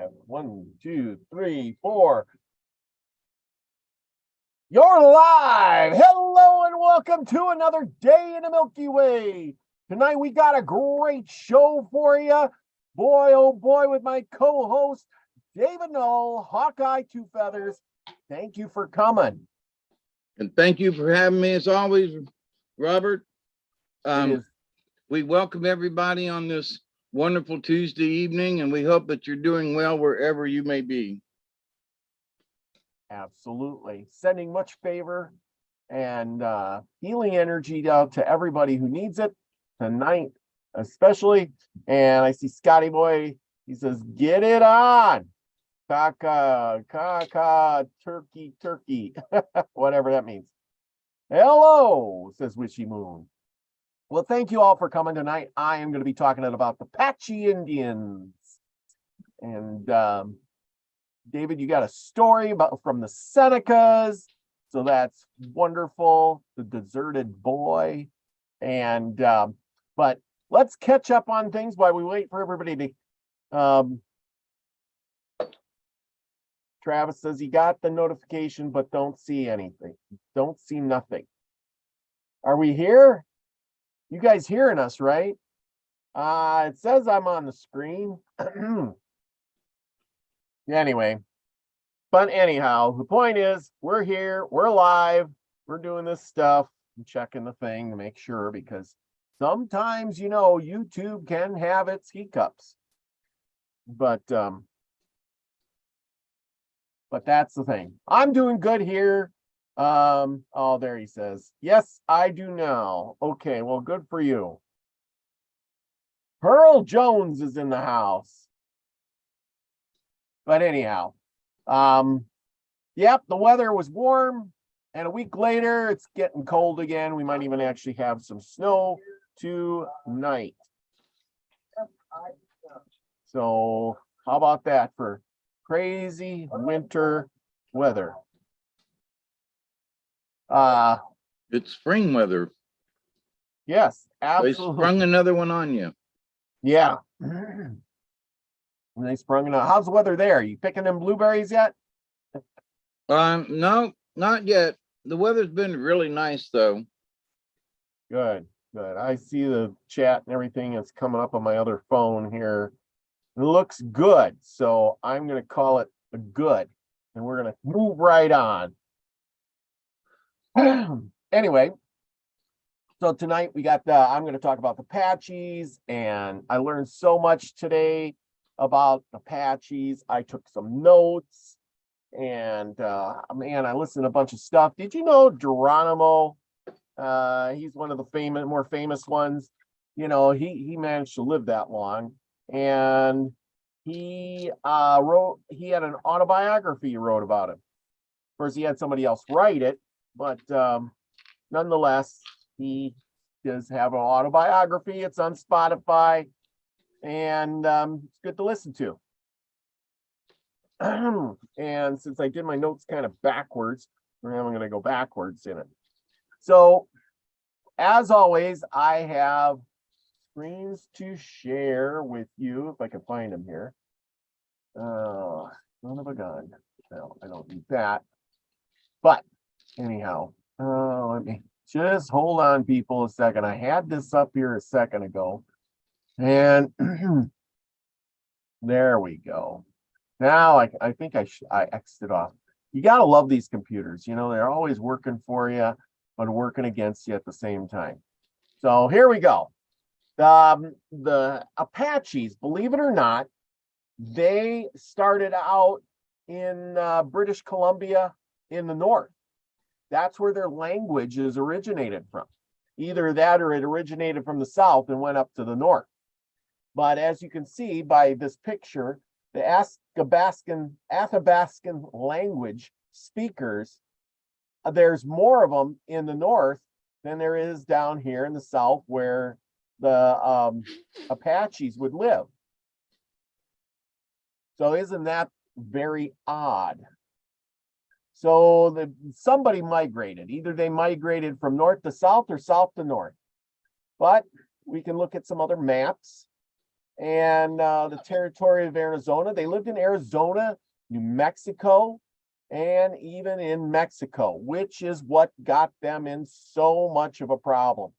live. 1, 2, 3, 4. You're live. Hello and welcome to another day in the Milky Way. Tonight we got a great show for you. Boy, oh boy, with my co-host, David Null, Hawkeye Two Feathers. Thank you for coming. And thank you for having me as always, Robert. We welcome everybody on this wonderful Tuesday evening, and we hope that you're doing well wherever you may be. Absolutely. Sending much favor and healing energy out to everybody who needs it tonight, especially. And I see Scotty Boy, he says, get it on. Kaka, turkey, whatever that means. Hello, says Wishy Moon. Well, thank you all for coming tonight. I am going to be talking about the Apache Indians. And David, you got a story from the Senecas. So that's wonderful. The deserted boy. And but let's catch up on things while we wait for everybody to Travis says he got the notification, but don't see anything. Don't see nothing. Are we here? You guys hearing us, right? It says I'm on the screen. Anyway, but anyhow, the point is we're here, we're live, we're doing this stuff, I'm checking the thing to make sure, because sometimes, you know, YouTube can have its hiccups. But that's the thing. I'm doing good here. Oh, there he says, yes, I do now. Okay, well, good for you. Pearl Jones is in the house. But anyhow, yep, the weather was warm, and a week later, it's getting cold again. We might even actually have some snow tonight. So how about that for crazy winter weather? It's spring weather. Yes, absolutely. They sprung another one on you. Yeah. And they sprung it on. How's the weather there? You picking them blueberries yet? No, not yet. The weather's been really nice though. Good. I see the chat and everything that's coming up on my other phone here. It looks good, so I'm going to call it a good, and we're going to move right on. Anyway, so tonight we got I'm going to talk about the Apaches, and I learned so much today about the Apaches. I took some notes, and man, I listened to a bunch of stuff. Did you know Geronimo? He's one of the more famous ones. You know, he managed to live that long. And he had an autobiography he wrote about him. Of course, he had somebody else write it, but nonetheless, he does have an autobiography. It's on Spotify, and it's good to listen to. And since I did my notes kind of backwards, I'm going to go backwards in it. So, as always, I have screens to share with you, if I can find them here. Son of a gun. No, I don't need that. But anyhow, let me just hold on, people, a second. I had this up here a second ago, and there we go. Now I think I exited off. You gotta love these computers. You know, they're always working for you, but working against you at the same time. So here we go. The Apaches, believe it or not, they started out in British Columbia in the north. That's where their language is originated from. Either that or it originated from the south and went up to the north. But as you can see by this picture, the Athabascan language speakers, there's more of them in the north than there is down here in the south where the Apaches would live. So isn't that very odd? So somebody migrated. Either they migrated from north to south or south to north. But we can look at some other maps. and the territory of Arizona. They lived in Arizona, New Mexico, and even in Mexico, which is what got them in so much of a problem.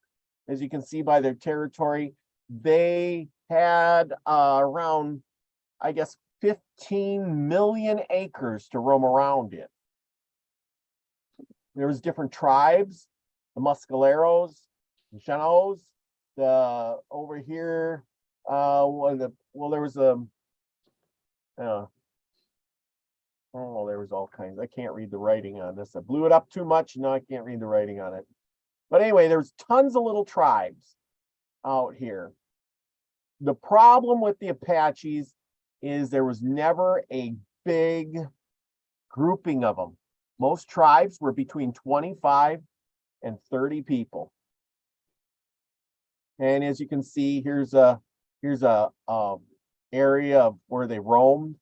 As you can see by their territory, they had around, I guess, 15 million acres to roam around in. There was different tribes, the Mescaleros, the Chanos, the over here, there was a there was all kinds. I can't read the writing on this. I blew it up too much. Now I can't read the writing on it. But anyway, there's tons of little tribes out here. The problem with the Apaches is there was never a big grouping of them. Most tribes were between 25 and 30 people. And as you can see, here's a area of where they roamed.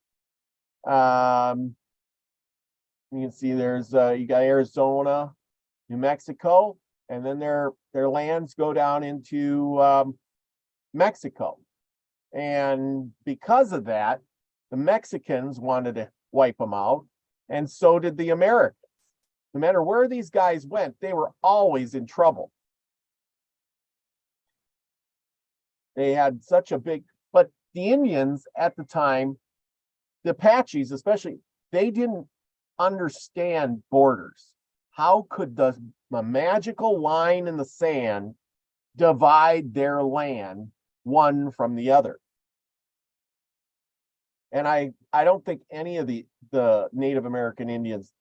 You can see there's you got Arizona, New Mexico, and then their lands go down into Mexico. And because of that, the Mexicans wanted to wipe them out, and so did the Americans. No matter where these guys went, they were always in trouble. They had such a big, but the Indians at the time, the Apaches especially, they didn't understand borders. How could the magical line in the sand divide their land one from the other? And I don't think any of the Native American Indians,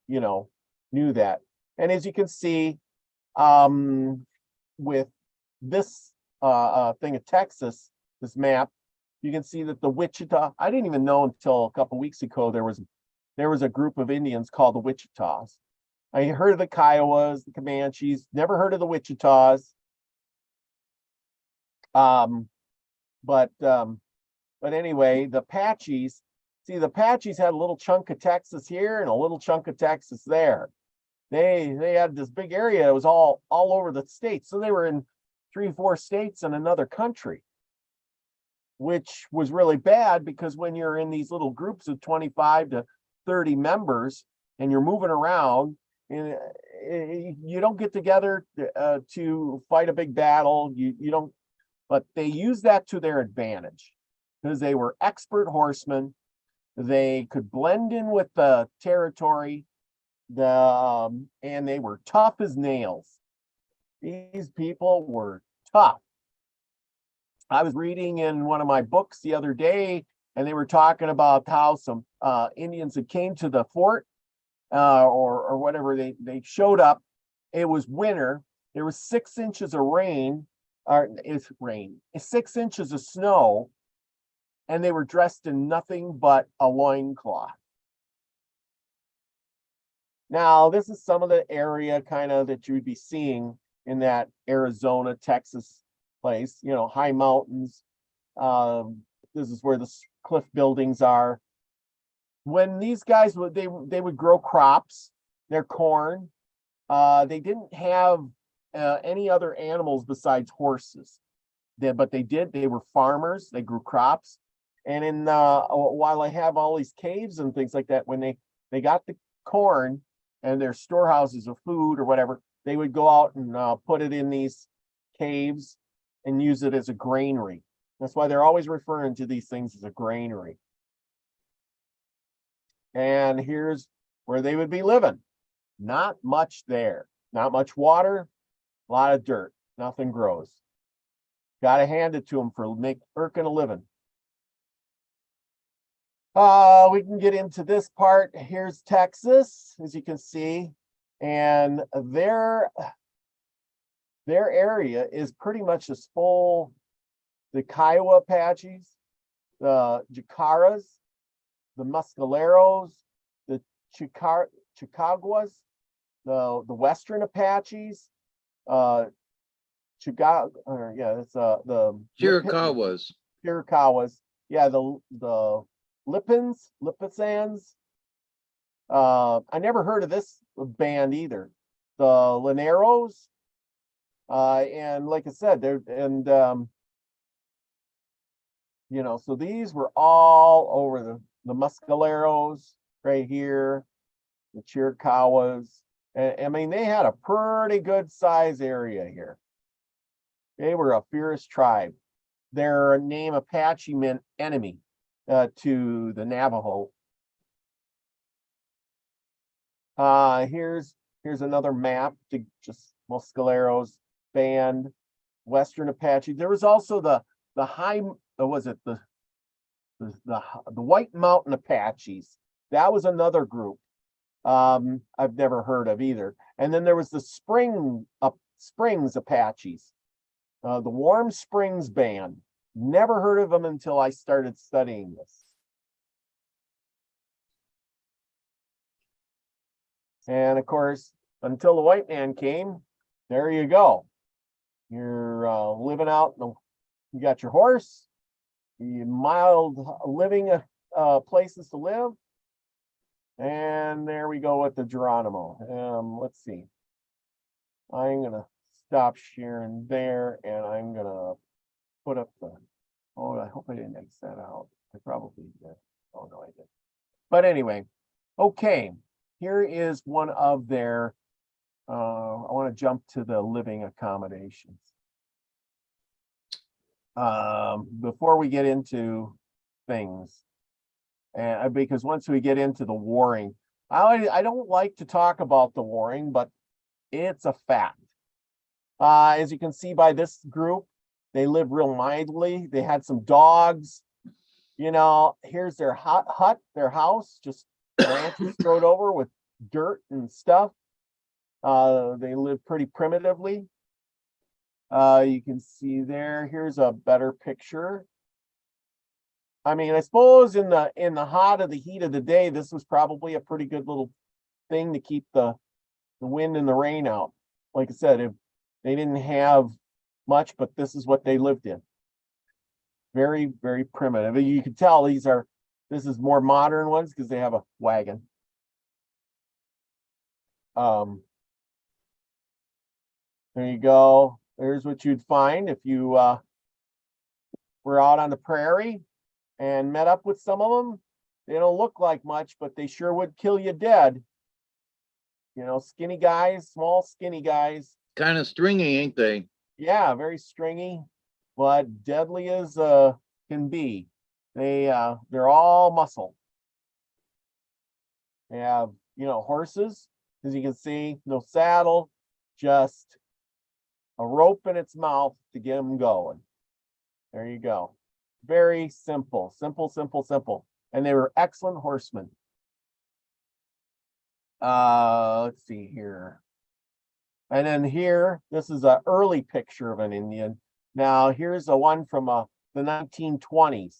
knew that. And as you can see, with this thing of Texas, this map, you can see that the Wichita, I didn't even know until a couple weeks ago there was a group of Indians called the Wichitas. I heard of the Kiowas, the Comanches, never heard of the Wichitas. But anyway, the Apaches, see, the Apaches had a little chunk of Texas here and a little chunk of Texas there. They had this big area that was all over the state. So they were in 3 or 4 states and another country, which was really bad because when you're in these little groups of 25 to 30 members and you're moving around, and you don't get together to fight a big battle. You don't, but they use that to their advantage because they were expert horsemen. They could blend in with the territory, and they were tough as nails. These people were tough. I was reading in one of my books the other day, and they were talking about how some Indians that came to the fort or whatever, they showed up. It was winter. There was 6 inches of rain, or it's rain, 6 inches of snow, and they were dressed in nothing but a loincloth. Now, this is some of the area kind of that you would be seeing in that Arizona, Texas place, high mountains. This is where the cliff buildings are. When these guys would, they would grow crops, their corn. They didn't have any other animals besides horses. But they were farmers. They grew crops. And while I have all these caves and things like that, when they got the corn and their storehouses of food or whatever, they would go out and put it in these caves and use it as a granary. That's why they're always referring to these things as a granary. And here's where they would be living. Not much there. Not much water, a lot of dirt. Nothing grows. Got to hand it to them for earning a living. We can get into this part. Here's Texas, as you can see. And their area is pretty much as full. The Kiowa Apaches, the Jicaras, the Mescaleros, the Chicagoas, the Western Apaches, the Chiricahuas. Chiricahuas, yeah, the Lipizans. I never heard of this band either. The Lineros, and like I said, You know, so these were all over the Mescaleros right here, the Chiricahuas. And I mean, they had a pretty good size area here. They were a fierce tribe. Their name Apache meant enemy to the Navajo. Here's another map to just Mescaleros band, Western Apache. There was also the high, was it the White Mountain Apaches? That was another group I've never heard of either. And then there was the Springs Apaches, the Warm Springs Band. Never heard of them until I started studying this. And of course, until the white man came, there you go. You're living out, you got your horse, you mild living places to live. And there we go with the Geronimo. Let's see. I'm gonna stop sharing there, and I'm gonna put up the. Oh, I hope I didn't X that out. I probably did. Oh no, I did. But anyway, okay. Here is one of their. I want to jump to the living accommodations. Before we get into things. And because once we get into the warring, I don't like to talk about the warring, but it's a fact. As you can see by this group, they live real mildly. They had some dogs. You know, here's their hut, their house, just branches thrown over with dirt and stuff. They live pretty primitively. You can see there. Here's a better picture. I mean, I suppose in the heat of the day, this was probably a pretty good little thing to keep the wind and the rain out. Like I said, if they didn't have much, but this is what they lived in. Very, very primitive. You can tell this is more modern ones because they have a wagon. There you go. There's what you'd find if you were out on the prairie and met up with some of them. They don't look like much, but they sure would kill you dead. You know, skinny guys, small skinny guys. Kind of stringy, ain't they? Yeah, very stringy, but deadly as can be. They're all muscle. They have, you know, horses, as you can see, no saddle, just a rope in its mouth to get them going. There you go. Very simple, simple, simple, simple. And they were excellent horsemen. Let's see here. And then here, this is an early picture of an Indian. Now, here's a one from the 1920s,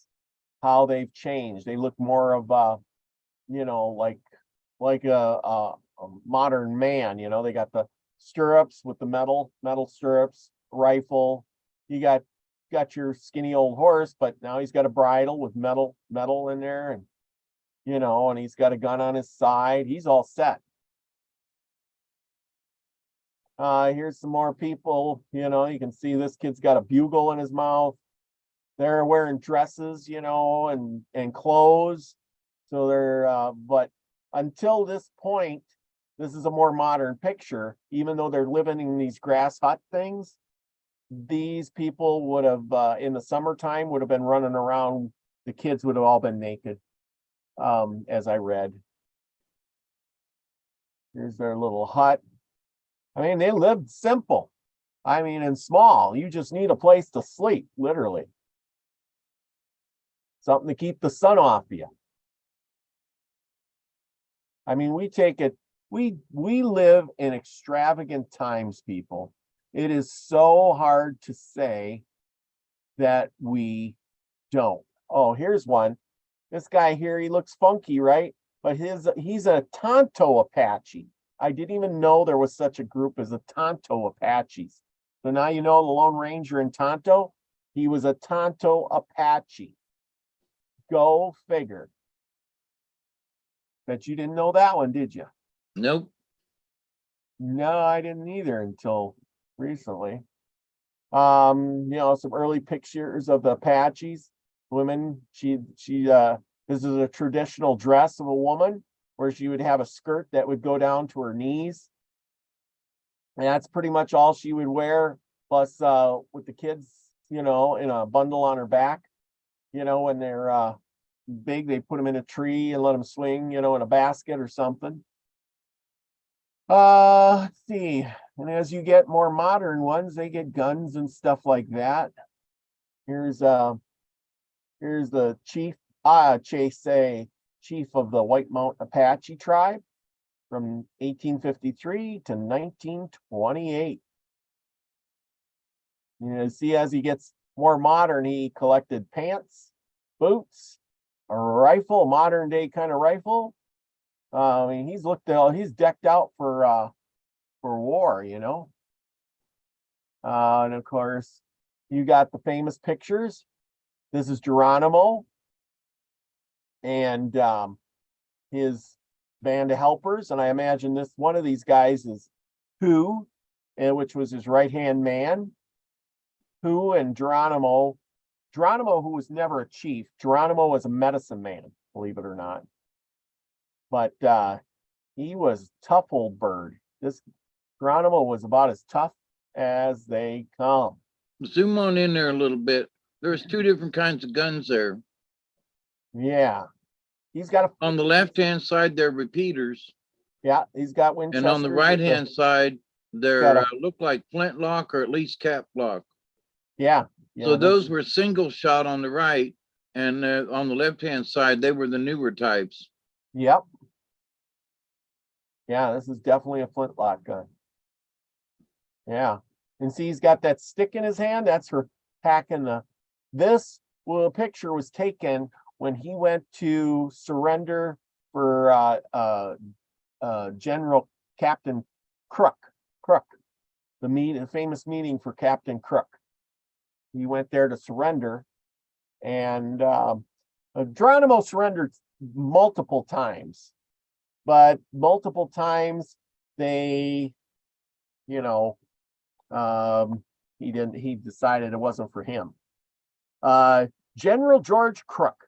how they've changed. They look more of, you know, like a modern man. You know, they got the stirrups with the metal stirrups, rifle. You got your skinny old horse, but now he's got a bridle with metal in there, and you know, and he's got a gun on his side. He's all set. Here's some more people. You know, you can see this kid's got a bugle in his mouth. They're wearing dresses, you know, and clothes. So they're but until this point, this is a more modern picture. Even though they're living in these grass hut things, these people would have in the summertime would have been running around. The kids would have all been naked, as I read. Here's their little hut. I mean, they lived simple. I mean, and small. You just need a place to sleep, literally. Something to keep the sun off you. I mean, we live in extravagant times, people. It is so hard to say that we don't. Oh, here's one. This guy here, he looks funky, right? But he's a Tonto Apache. I didn't even know there was such a group as a Tonto Apaches. So now you know the Lone Ranger in Tonto, he was a Tonto Apache. Go figure. Bet you didn't know that one, did you? Nope. No, I didn't either until recently. You know, some early pictures of the Apaches. women, this is a traditional dress of a woman where she would have a skirt that would go down to her knees. And that's pretty much all she would wear. Plus, with the kids, in a bundle on her back, when they're big, they put them in a tree and let them swing, in a basket or something. Let's see. And as you get more modern ones, they get guns and stuff like that. Here's the chief of the White Mountain Apache tribe from 1853 to 1928. See, as he gets more modern, he collected pants, boots, a rifle, modern day kind of rifle. I mean, he's decked out for war, and of course, you got the famous pictures. This is Geronimo and his band of helpers, and I imagine one of these guys is Who, which was his right-hand man. Who and Geronimo, who was never a chief. Geronimo was a medicine man, believe it or not. But he was a tough old bird. This Geronimo was about as tough as they come. Zoom on in there a little bit. There's two different kinds of guns there. Yeah. He's got on the left-hand side, they're repeaters. Yeah, he's got Winchester. And on the right-hand side, they're look like flintlock or at least cap lock. Yeah. So those were single shot on the right, and on the left-hand side, they were the newer types. Yep. Yeah, this is definitely a flintlock gun. Yeah. And see, he's got that stick in his hand. That's for packing this picture was taken when he went to surrender for General Captain Crook, the famous meeting for Captain Crook. He went there to surrender, and Geronimo surrendered multiple times, but multiple times they, he decided it wasn't for him. General George Crook,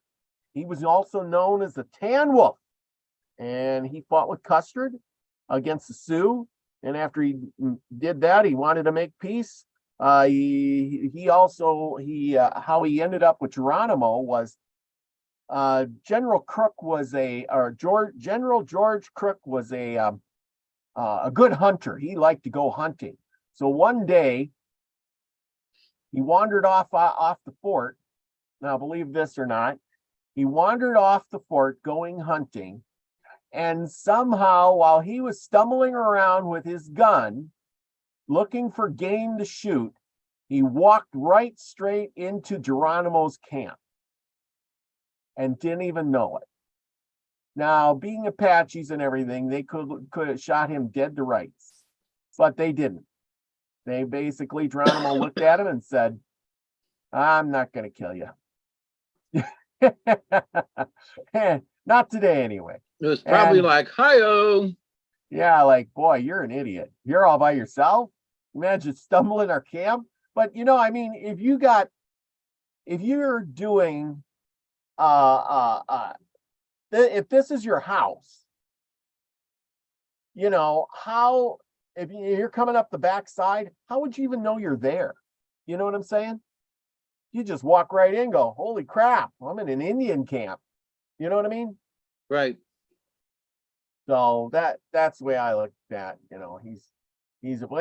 he was also known as the Tan Wolf, and he fought with Custard against the Sioux. And after he did that, he wanted to make peace. How he ended up with Geronimo was General George Crook was a good hunter. He liked to go hunting. So one day he wandered off the fort. Now, believe this or not, he wandered off the fort going hunting, and somehow, while he was stumbling around with his gun, looking for game to shoot, he walked right straight into Geronimo's camp and didn't even know it. Now, being Apaches and everything, they could have shot him dead to rights, but they didn't. They basically, Geronimo looked at him and said, "I'm not going to kill you." Not today, anyway. It was probably like, "Hi-oh." Yeah, like, boy, you're an idiot. You're all by yourself. Imagine stumbling our camp. But I mean, if you're doing if this is your house, how, if you're coming up the backside, how would you even know you're there? You know what I'm saying? You just walk right in and go, "Holy crap, I'm in an Indian camp." You know what I mean? Right. So that's the way I look at, well,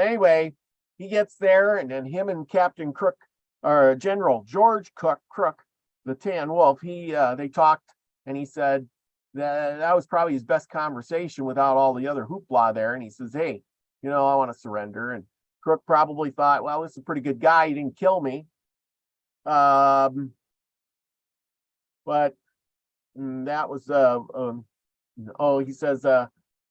anyway, he gets there, and then him and Captain Crook, or General George Crook, the Tan Wolf, they talked, and he said that was probably his best conversation without all the other hoopla there. And he says, "Hey, I want to surrender." And Crook probably thought, "Well, this is a pretty good guy. He didn't kill me." But that was he says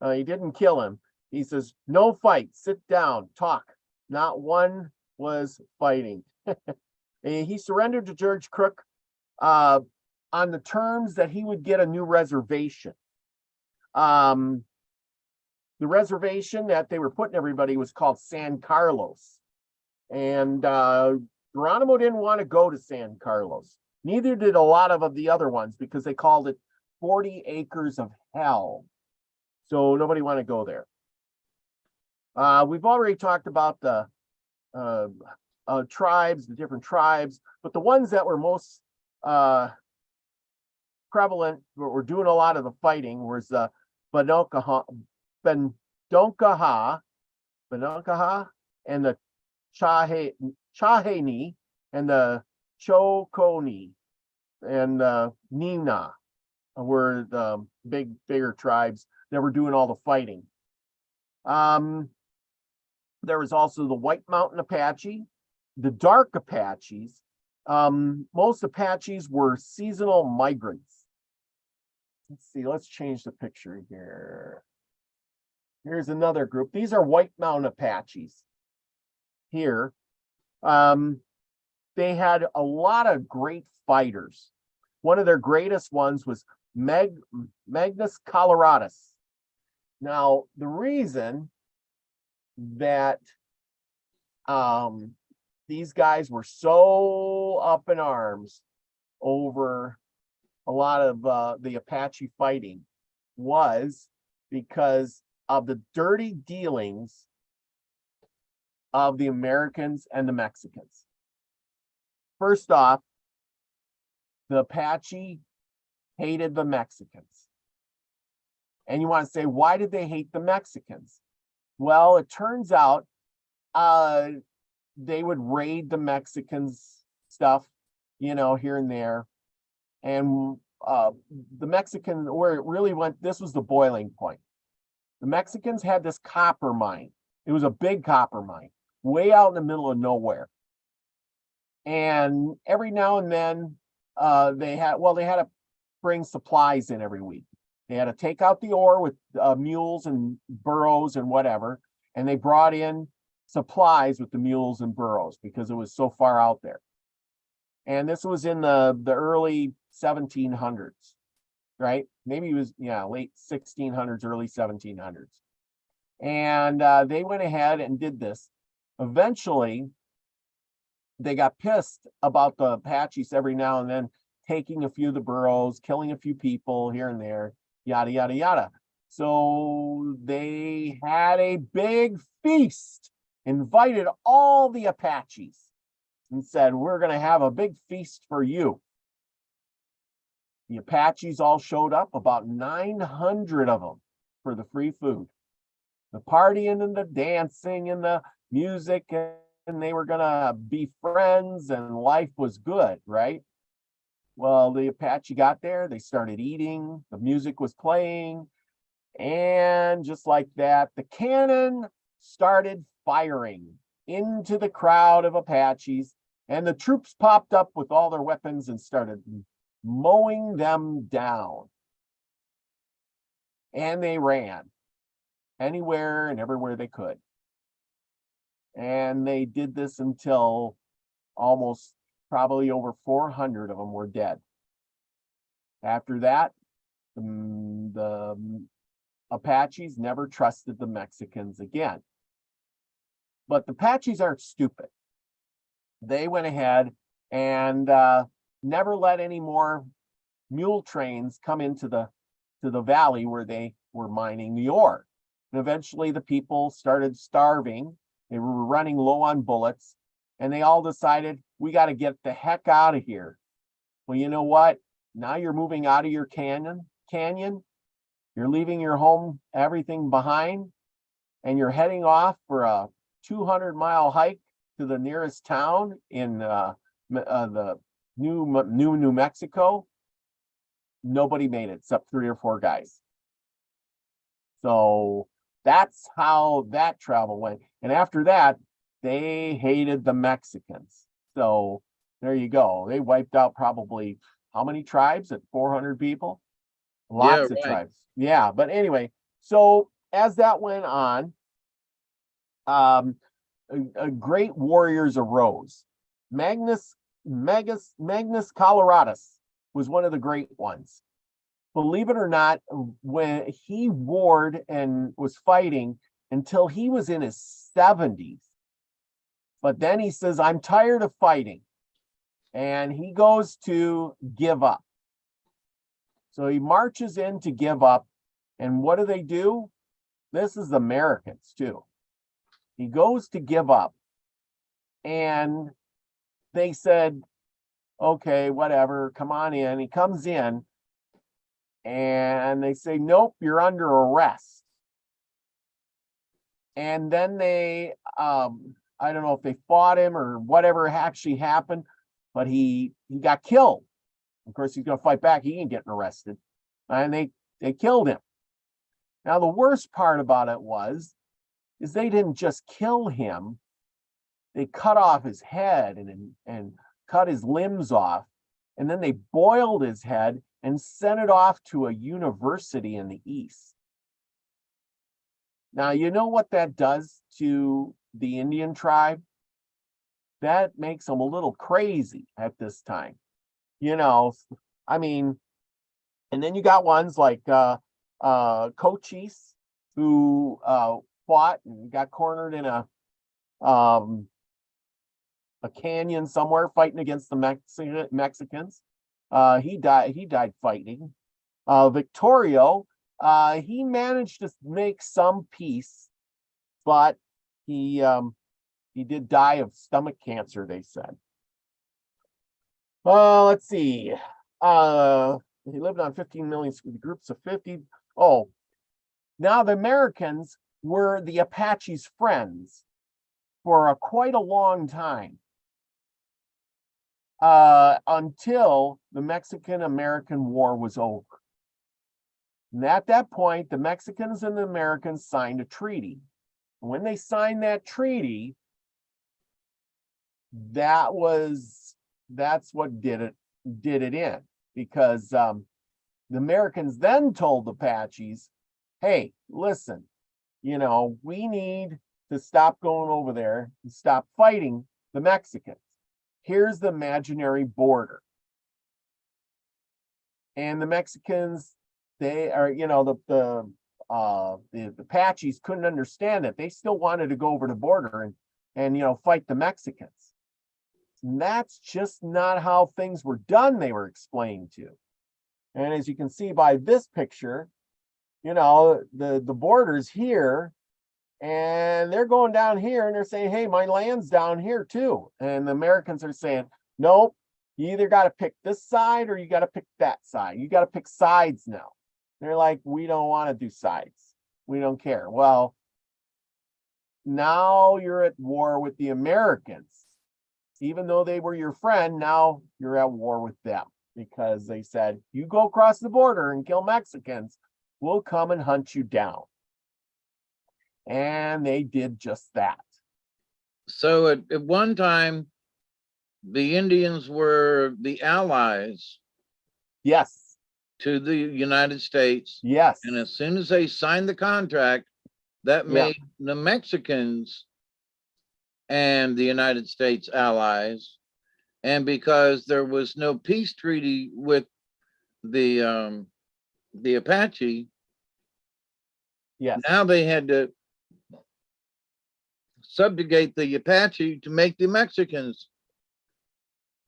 he didn't kill him. He says, "No fight, sit down, talk." Not one was fighting. He surrendered to George Crook on the terms that he would get a new reservation. The reservation that they were putting everybody was called San Carlos, and Geronimo didn't want to go to San Carlos. Neither did a lot of the other ones because they called it 40 acres of hell. So nobody want to go there. We've already talked about the tribes, the different tribes, but the ones that were most prevalent, were doing a lot of the fighting, was the Benonkaha, and the Chaheni, and the Choconi, and the Nina were the bigger tribes that were doing all the fighting. There was also the White Mountain Apache, the Dark Apaches. Most Apaches were seasonal migrants. Let's see, let's change the picture here. Here's another group. These are White Mountain Apaches here. They had a lot of great fighters. One of their greatest ones was Magnus Coloradus. Now, the reason that these guys were so up in arms over a lot of the Apache fighting was because of the dirty dealings of the Americans and the Mexicans. First off, the Apache hated the Mexicans. And you want to say, why did they hate the Mexicans? Well, it turns out they would raid the Mexicans' stuff, here and there. And the Mexicans, where it really went, this was the boiling point. The Mexicans had this copper mine. It was a big copper mine, way out in the middle of nowhere. And every now and then, they had to bring supplies in every week. They had to take out the ore with mules and burros and whatever, and they brought in supplies with the mules and burros because it was so far out there. And this was in the early 1700s, right? Maybe it was, late 1600s, early 1700s. And they went ahead and did this. Eventually, they got pissed about the Apaches every now and then taking a few of the burros, killing a few people here and there, yada, yada, yada. So they had a big feast, invited all the Apaches, and said, we're going to have a big feast for you. The Apaches all showed up, about 900 of them, for the free food. The partying and the dancing and the music, and they were going to be friends, and life was good, right? Well, the Apache got there, they started eating, the music was playing, and just like that, the cannon started firing into the crowd of Apaches, and the troops popped up with all their weapons and started mowing them down. And they ran anywhere and everywhere they could. And they did this until almost probably over 400 of them were dead. After that, the Apaches never trusted the Mexicans again. But the Apaches aren't stupid. They went ahead and never let any more mule trains come into the valley where they were mining the ore. And eventually the people started starving. They were running low on bullets, and they all decided, we got to get the heck out of here. Well, you know what? Now you're moving out of your canyon. You're leaving your home, everything behind, and you're heading off for a 200-mile hike to the nearest town in the New Mexico. Nobody made it except 3 or 4 guys. So that's how that travel went. And after that, they hated the Mexicans. So there you go. They wiped out probably how many tribes at 400 people? Lots of tribes. Yeah, but anyway, so as that went on, great warriors arose. Magnus Coloradus was one of the great ones. Believe it or not, when he warred and was fighting until he was in his 70s. But then he says, I'm tired of fighting. and he goes to give up. So he marches in to give up. And what do? This is Americans too. He goes to give up. And they said, okay, whatever, come on in. He comes in and they say, nope, you're under arrest. And then they, I don't know if they fought him or whatever actually happened, but he got killed. Of course, he's going to fight back. He ain't getting arrested. And they killed him. Now, the worst part about it is they didn't just kill him. They cut off his head and cut his limbs off. And then they boiled his head and sent it off to a university in the East. Now, you know what that does to the Indian tribe? That makes them a little crazy at this time. You know, I mean, and then you got ones like Cochise, who fought and got cornered in a canyon somewhere fighting against the Mexicans. He died fighting. Victorio, he managed to make some peace, but he did die of stomach cancer, they said. Let's see. He lived on 15 million groups of 50. Oh, now the Americans were the Apaches' friends for quite a long time, until the Mexican-American War was over. And at that point, the Mexicans and the Americans signed a treaty. And when they signed that treaty, that's what did it in, because the Americans then told the Apaches, hey, listen, you know, we need to stop going over there and stop fighting the Mexicans. Here's the imaginary border. And the Mexicans, they are, you know, the Apaches couldn't understand it. They still wanted to go over the border and you know, fight the Mexicans. And that's just not how things were done, they were explained to. And as you can see by this picture, you know, the border's here, and they're going down here and they're saying, hey, my land's down here too. And the Americans are saying, nope, you either got to pick this side or you got to pick that side. You got to pick sides now. They're like, we don't want to do sides. We don't care. Well, now you're at war with the Americans. Even though they were your friend, now you're at war with them, because they said, you go across the border and kill Mexicans, we'll come and hunt you down. And they did just that. So at one time, the Indians were the allies. Yes. To the United States. Yes. And as soon as they signed the contract, that made the Mexicans and the United States allies. And because there was no peace treaty with the Apache, yes, now they had to subjugate the Apache to make the Mexicans,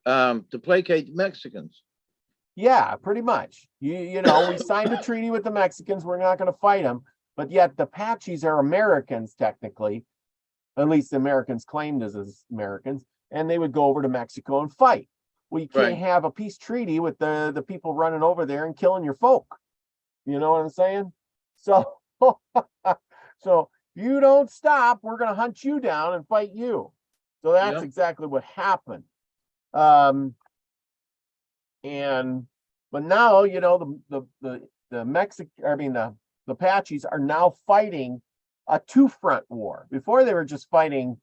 to placate the Mexicans. Yeah, pretty much. You know, we signed a treaty with the Mexicans. We're not going to fight them. But yet the Apaches are Americans, technically. At least the Americans claimed as Americans. And they would go over to Mexico and fight. Well, you can't have a peace treaty with the people running over there and killing your folk. You know what I'm saying? So, so you don't stop, we're going to hunt you down and fight you. So that's exactly what happened. But now, you know, the Apaches are now fighting a two-front war. Before they were just fighting,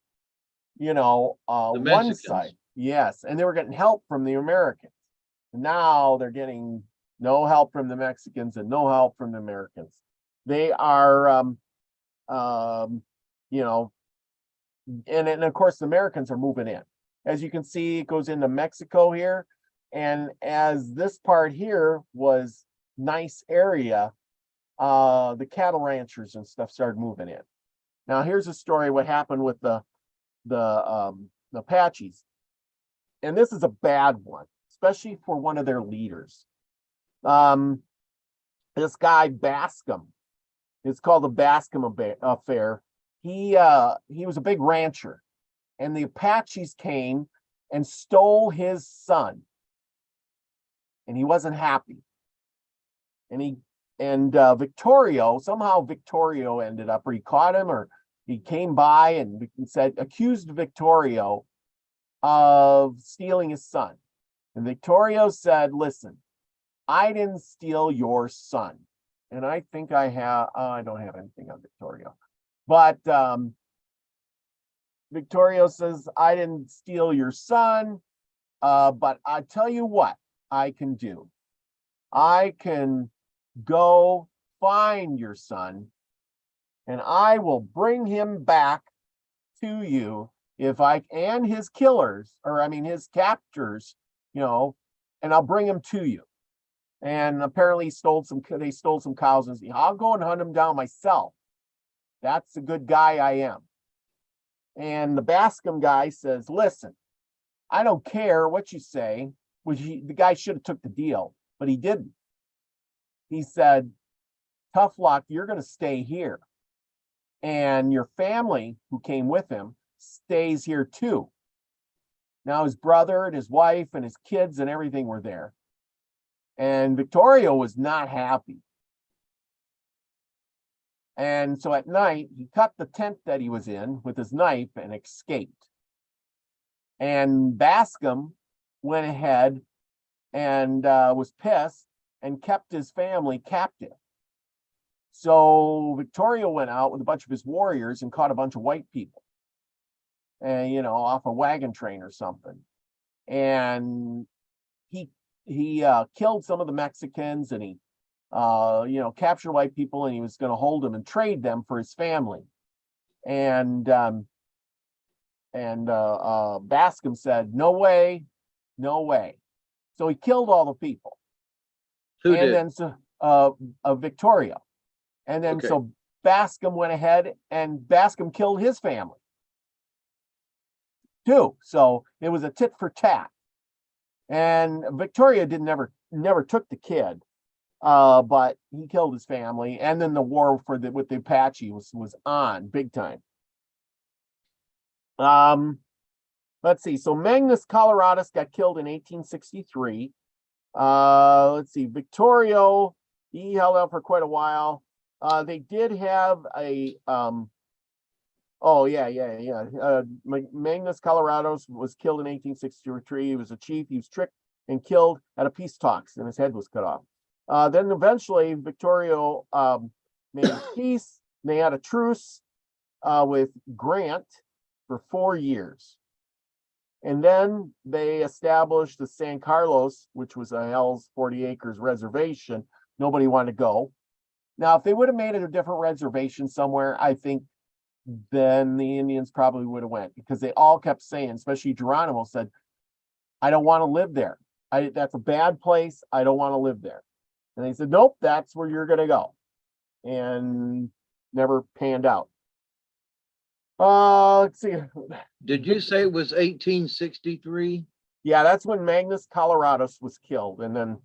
you know, one side. Yes, and they were getting help from the Americans. Now they're getting no help from the Mexicans and no help from the Americans. They are, you know, and of course the Americans are moving in. As you can see, it goes into Mexico here. And as this part here was nice area, the cattle ranchers and stuff started moving in. Now here's a story what happened with the Apaches. and this is a bad one, especially for one of their leaders. This guy Bascom, it's called the Bascom affair. He was a big rancher, and the Apaches came and stole his son, and he wasn't happy. And Victorio, somehow Victorio ended up, or he caught him, or he came by and accused Victorio of stealing his son. And Victorio said, listen, I didn't steal your son. And I think I don't have anything on Victorio. But Victorio says, I didn't steal your son, but I tell you what I can do. I can go find your son, and I will bring him back to you and his killers, his captors, and I'll bring him to you. And apparently they stole some cows, and I'll go and hunt him down myself. That's the good guy I am. And the Bascom guy says, listen, I don't care what you say, the guy should have took the deal, but he didn't. He said, tough luck, you're going to stay here. And your family who came with him stays here too. Now his brother and his wife and his kids and everything were there. And Victorio was not happy. And so at night, he cut the tent that he was in with his knife and escaped. And Bascom went ahead and was pissed and kept his family captive. So Victorio went out with a bunch of his warriors and caught a bunch of white people, and off a wagon train or something. And he killed some of the Mexicans, and he captured white people, and he was going to hold them and trade them for his family. And Bascom said, no way, no way. So he killed all the people. Who did? Then Victoria. And then so Bascom went ahead and Bascom killed his family too. So it was a tit for tat. And Victoria never took the kid, but he killed his family. And then the war with the Apache was on big time. Let's see. So Magnus Coloradus got killed in 1863. Let's see. Victorio, he held out for quite a while. They did have a Magnus Coloradus was killed in 1863. He was a chief. He was tricked and killed at a peace talks, and his head was cut off. Then eventually Victorio made peace. They had a truce with Grant for 4 years. And then they established the San Carlos, which was a Hell's 40 acres reservation. Nobody wanted to go. Now, if they would have made it a different reservation somewhere, I think then the Indians probably would have went, because they all kept saying, especially Geronimo said, I don't want to live there. That's a bad place. I don't want to live there. And they said, nope, that's where you're going to go. And never panned out. Let's see. Did you say it was 1863? Yeah, that's when Magnus Coloradus was killed. And then,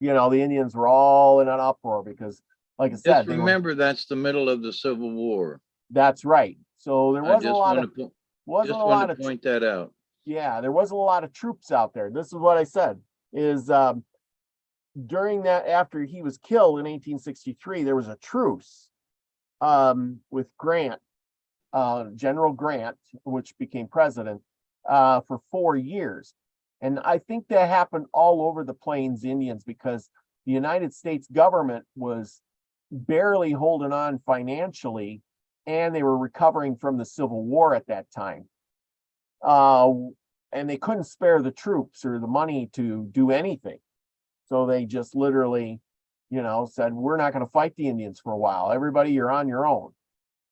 the Indians were all in an uproar because, like I said, just remember that's the middle of the Civil War. That's right. So there wasn't a lot of point that out. Yeah, there wasn't a lot of troops out there. This is what I said is during that, after he was killed in 1863, there was a truce with Grant, General Grant, which became president for 4 years. And I think that happened all over the Plains Indians because the United States government was barely holding on financially, and they were recovering from the Civil War at that time. And they couldn't spare the troops or the money to do anything. So they just literally, said, we're not going to fight the Indians for a while. Everybody, you're on your own.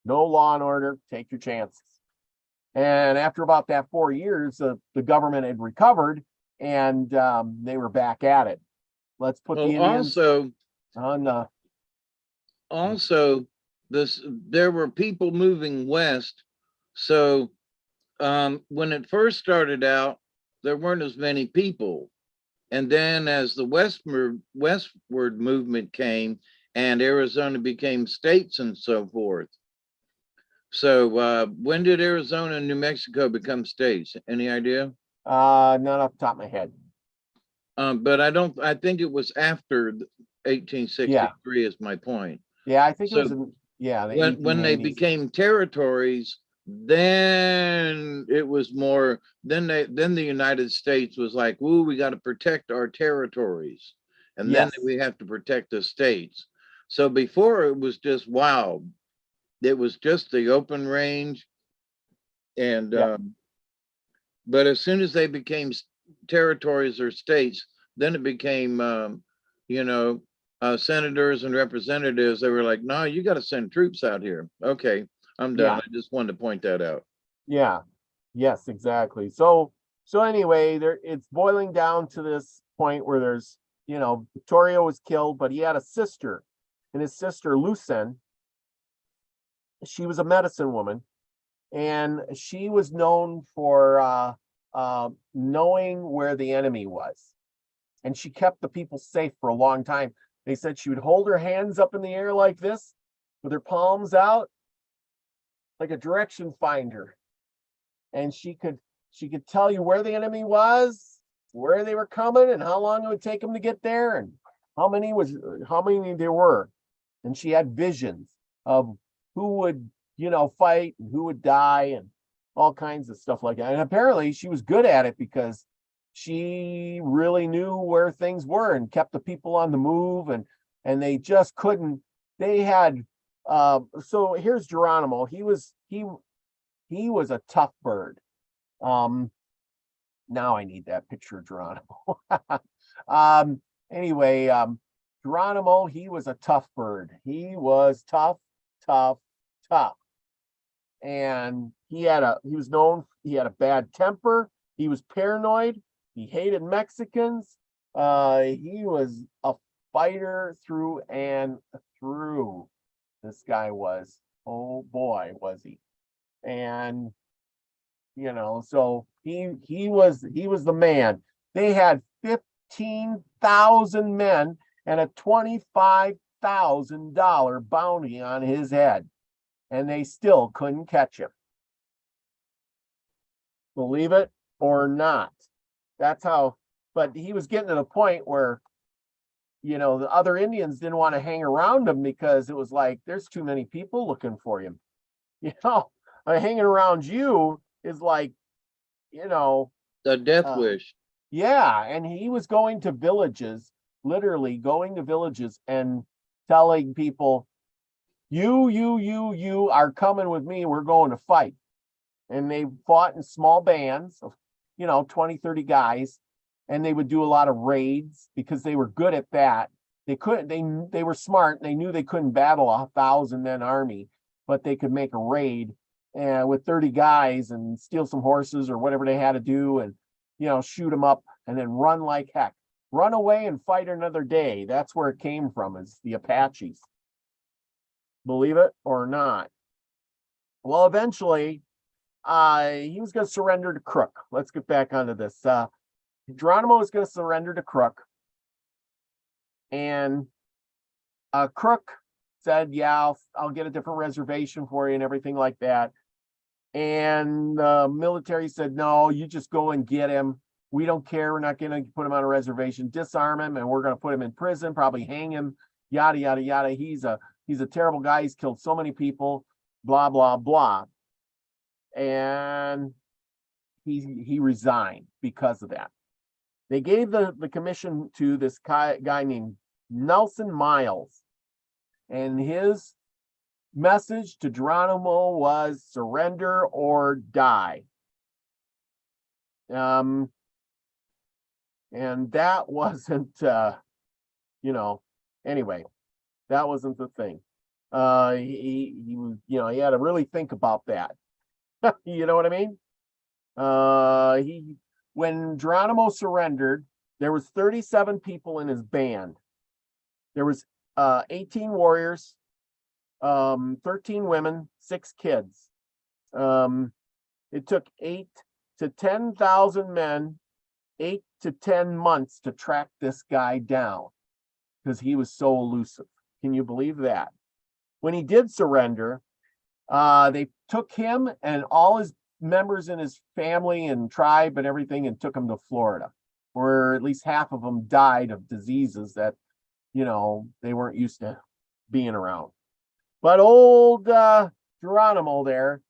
No law and order, take your chances. And after about that 4 years, the government had recovered, and they were back at it. Let's put the Indians on. Also, there were people moving west. So when it first started out, there weren't as many people. And then as the westward movement came and Arizona became states and so forth. So when did Arizona and New Mexico become states? Any idea? Not off the top of my head. But I think it was after 1863 is my point. Yeah, I think it So was in, yeah, the when they 1880s. became territories, then it was more, then the United States was like, ooh, we got to protect our territories. And then Yes. we have to protect the states. So before it was just wild. It was just the open range. And Yeah. but as soon as they became territories or states, then it became senators and representatives. They were like, no, you got to send troops out here. Okay, I'm done. Yeah. I just wanted to point that out. Yeah. Yes, exactly. So anyway, it's boiling down to this point where there's, Vittorio was killed, but he had a sister, and his sister Lucen, she was a medicine woman, and she was known for knowing where the enemy was, and she kept the people safe for a long time. They said she would hold her hands up in the air like this with her palms out like a direction finder, and she could tell you where the enemy was, where they were coming, and how long it would take them to get there, and how many there were. And she had visions of who would, fight and who would die and all kinds of stuff like that. And apparently she was good at it because she really knew where things were and kept the people on the move, and they just couldn't. They had so here's Geronimo. He was a tough bird. Now I need that picture of Geronimo. Anyway, Geronimo, he was a tough bird. He was tough. And he had a bad temper. He was paranoid. He hated Mexicans. He was a fighter through and through. This guy was, oh boy, was he. And so he was the man. They had 15,000 men and a $25,000 bounty on his head, and they still couldn't catch him. Believe it or not. That's how, but he was getting to the point where, the other Indians didn't want to hang around him because it was like, there's too many people looking for him. Hanging around you is like, The death wish. Yeah, and he was going to villages, literally going to villages and telling people, you are coming with me, we're going to fight. And they fought in small bands of, 20, 30 guys, and they would do a lot of raids because they were good at that. They were smart, and they knew they couldn't battle 1,000-man army, but they could make a raid with 30 guys and steal some horses or whatever they had to do, and shoot them up and then run like heck. Run away and fight another day. That's where it came from, is the Apaches. Believe it or not. Well, eventually, he was going to surrender to Crook. Let's get back onto this. Geronimo was going to surrender to Crook. And Crook said, yeah, I'll get a different reservation for you and everything like that. And the military said, no, you just go and get him. We don't care. We're not going to put him on a reservation, disarm him, and we're going to put him in prison, probably hang him, yada, yada, yada. He's a terrible guy. He's killed so many people, blah, blah, blah. And he resigned because of that. They gave the commission to this guy named Nelson Miles. And his message to Geronimo was surrender or die. And that wasn't, anyway, that wasn't the thing. He had to really think about that. You know what I mean? When Geronimo surrendered, there was 37 people in his band. There was 18 warriors, 13 women, 6 kids. It took 8,000 to 10,000 men 8 to 10 months to track this guy down because he was so elusive. Can you believe that? When he did surrender, they took him and all his members in his family and tribe and everything and took him to Florida, where at least half of them died of diseases that, they weren't used to being around. But old Geronimo there.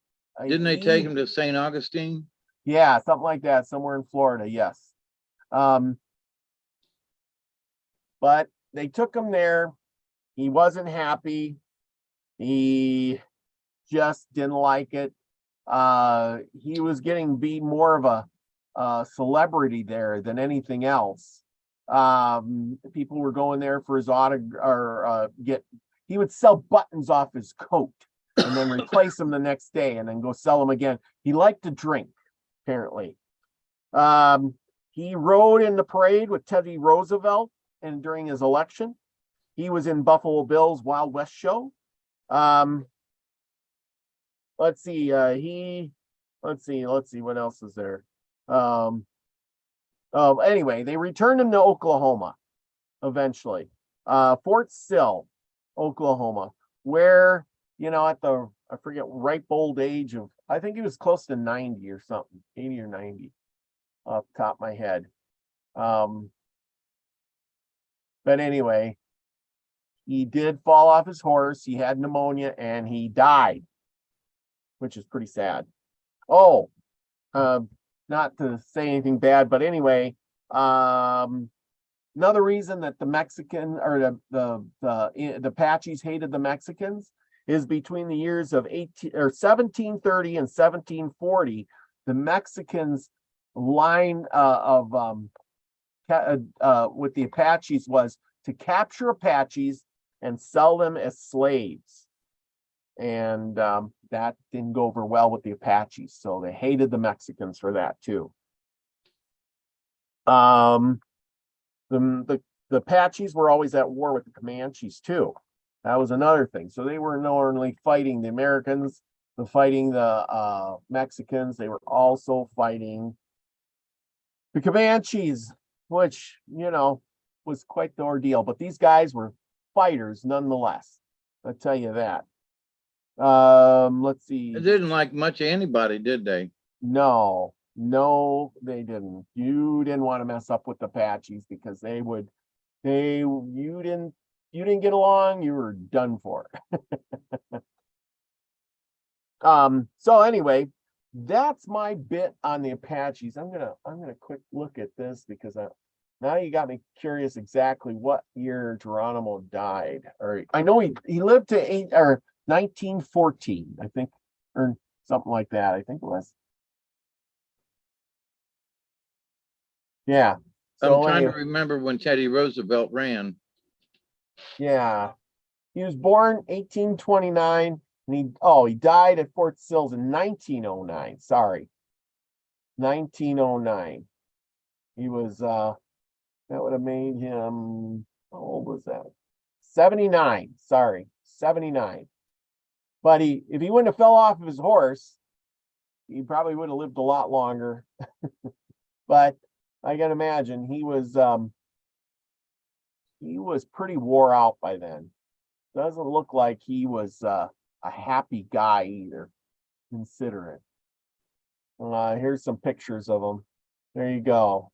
Didn't they take him to St. Augustine? Yeah, something like that, somewhere in Florida, yes. But they took him there. He wasn't happy. He just didn't like it. He was getting be more of a celebrity there than anything else. People were going there for his autograph or he would sell buttons off his coat and then replace them the next day and then go sell them again. He liked to drink, apparently. He rode in the parade with Teddy Roosevelt and during his election. He was in Buffalo Bill's Wild West show. Let's see, let's see, what else is there? Anyway, they returned him to Oklahoma eventually. Fort Sill, Oklahoma, where, at the, I forget, ripe old age of, I think he was close to 90 or something, 80 or 90 off the top of my head. But anyway, he did fall off his horse. He had pneumonia and he died, which is pretty sad. Oh, not to say anything bad, but anyway, another reason that the Mexican or the Apaches hated the Mexicans is between the years of 1730 and 1740, the Mexicans' line with the Apaches was to capture Apaches and sell them as slaves. And that didn't go over well with the Apaches, so they hated the Mexicans for that too. The Apaches were always at war with the Comanches too. That was another thing. So they were not only fighting the Americans, but fighting the Mexicans. They were also fighting the Comanches, which, was quite the ordeal. But these guys were fighters nonetheless. I'll tell you that. Let's see. They didn't like much of anybody, did they? No, they didn't. You didn't want to mess up with the Apaches because you didn't get along, you were done for. So anyway, that's my bit on the Apaches. I'm gonna quick look at this because now you got me curious exactly what year Geronimo died. Or I know he lived to 1914, I think, or something like that. I think it was. Yeah. So I'm trying to remember when Teddy Roosevelt ran. Yeah. He was born 1829 and he died at Fort Sill in 1909. Sorry. 1909. He was that would have made him, how old was that? 79. Sorry, 79. But if he wouldn't have fell off of his horse, he probably would have lived a lot longer. But I can imagine he was pretty wore out by then. Doesn't look like he was a happy guy either. Consider it. Here's some pictures of him. There you go.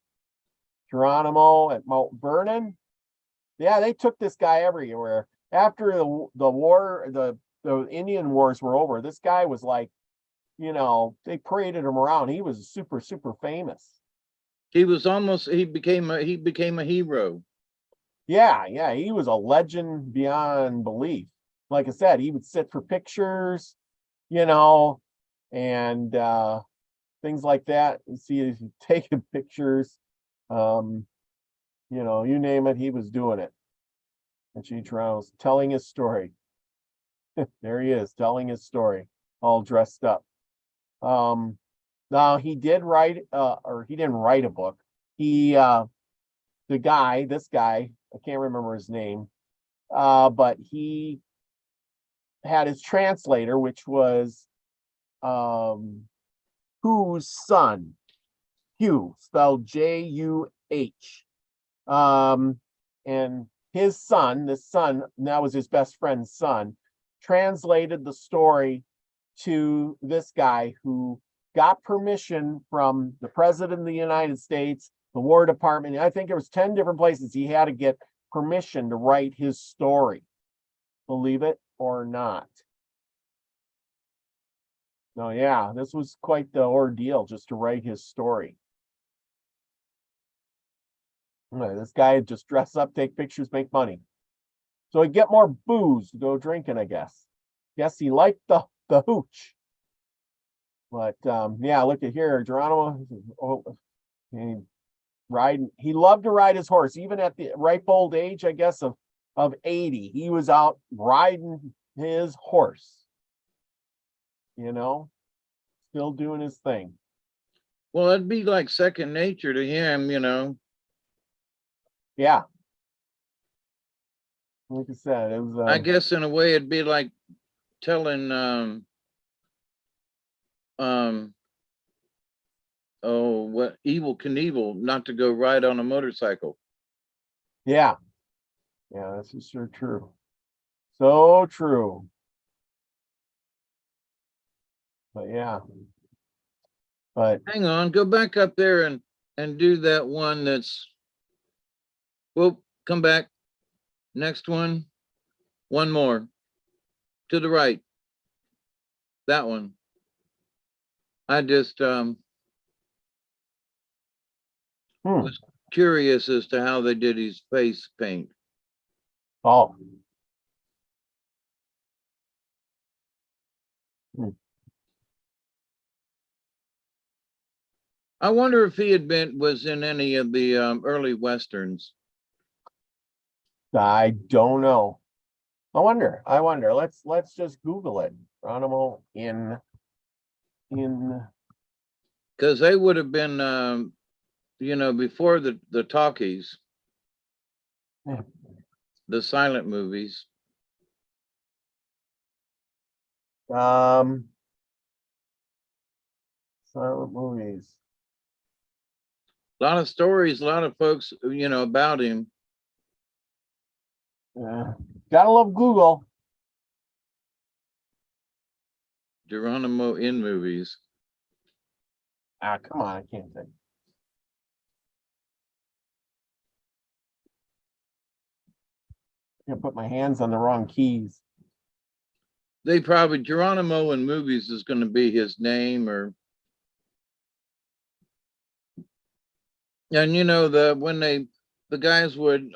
Geronimo at Mount Vernon. Yeah, they took this guy everywhere. After the war, the Indian wars were over, this guy was like, they paraded him around. He was super, super famous. He became a hero. Yeah, he was a legend beyond belief. Like I said, he would sit for pictures, and things like that. You see, he's taking pictures, you name it, he was doing it. And Geronimo's telling his story. There he is, telling his story, all dressed up. Now he did write, or he didn't write a book. This guy, I can't remember his name, but he had his translator, which was whose son? Hugh, spelled Juh. And his son, that was his best friend's son, translated the story to this guy who got permission from the president of the United States, the War Department. I think there was 10 different places he had to get permission to write his story. Believe it or not. No, yeah, this was quite the ordeal just to write his story. This guy would just dress up, take pictures, make money. So he'd get more booze to go drinking, I guess. Guess he liked the hooch. But yeah, look at here, Geronimo. He loved to ride his horse, even at the ripe old age, I guess, of 80. He was out riding his horse. Still doing his thing. Well, it'd be like second nature to him, Yeah. Like I said, it was. I guess in a way it'd be like telling, oh, what Evel Knievel not to go ride on a motorcycle. Yeah. Yeah, this is sure true. So true. But yeah. But hang on, go back up there and do that one that's, well, come back. Next one. One more. To the right. That one. I just was curious as to how they did his face paint. Oh. I wonder if he was in any of the early Westerns. I don't know. I wonder. Let's just Google it. Geronimo in because they would have been before the talkies, the silent movies. Silent movies. A lot of stories, a lot of folks, about him. Gotta love Google. Geronimo in movies. Come on, I can't think. I put my hands on the wrong keys. They probably, Geronimo in movies is going to be his name, or and when the guys would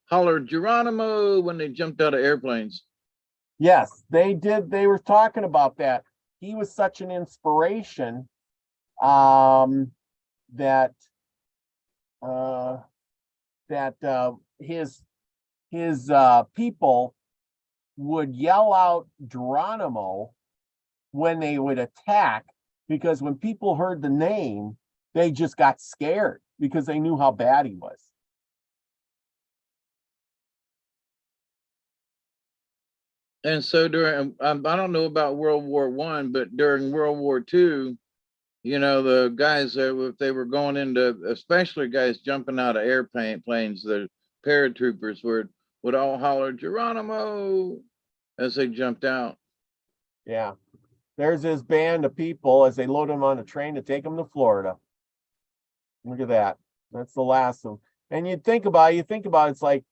holler Geronimo when they jumped out of airplanes. Yes, they did. They were talking about that. He was such an inspiration that his people would yell out Geronimo when they would attack, because when people heard the name, they just got scared because they knew how bad he was. And so during, I don't know about World War I, but during World War II, the guys that if they were going into, especially guys jumping out of airplanes, the paratroopers would all holler Geronimo as they jumped out. Yeah. There's this band of people as they load them on a train to take them to Florida. Look at that. That's the last of them. And you think about it, it's like,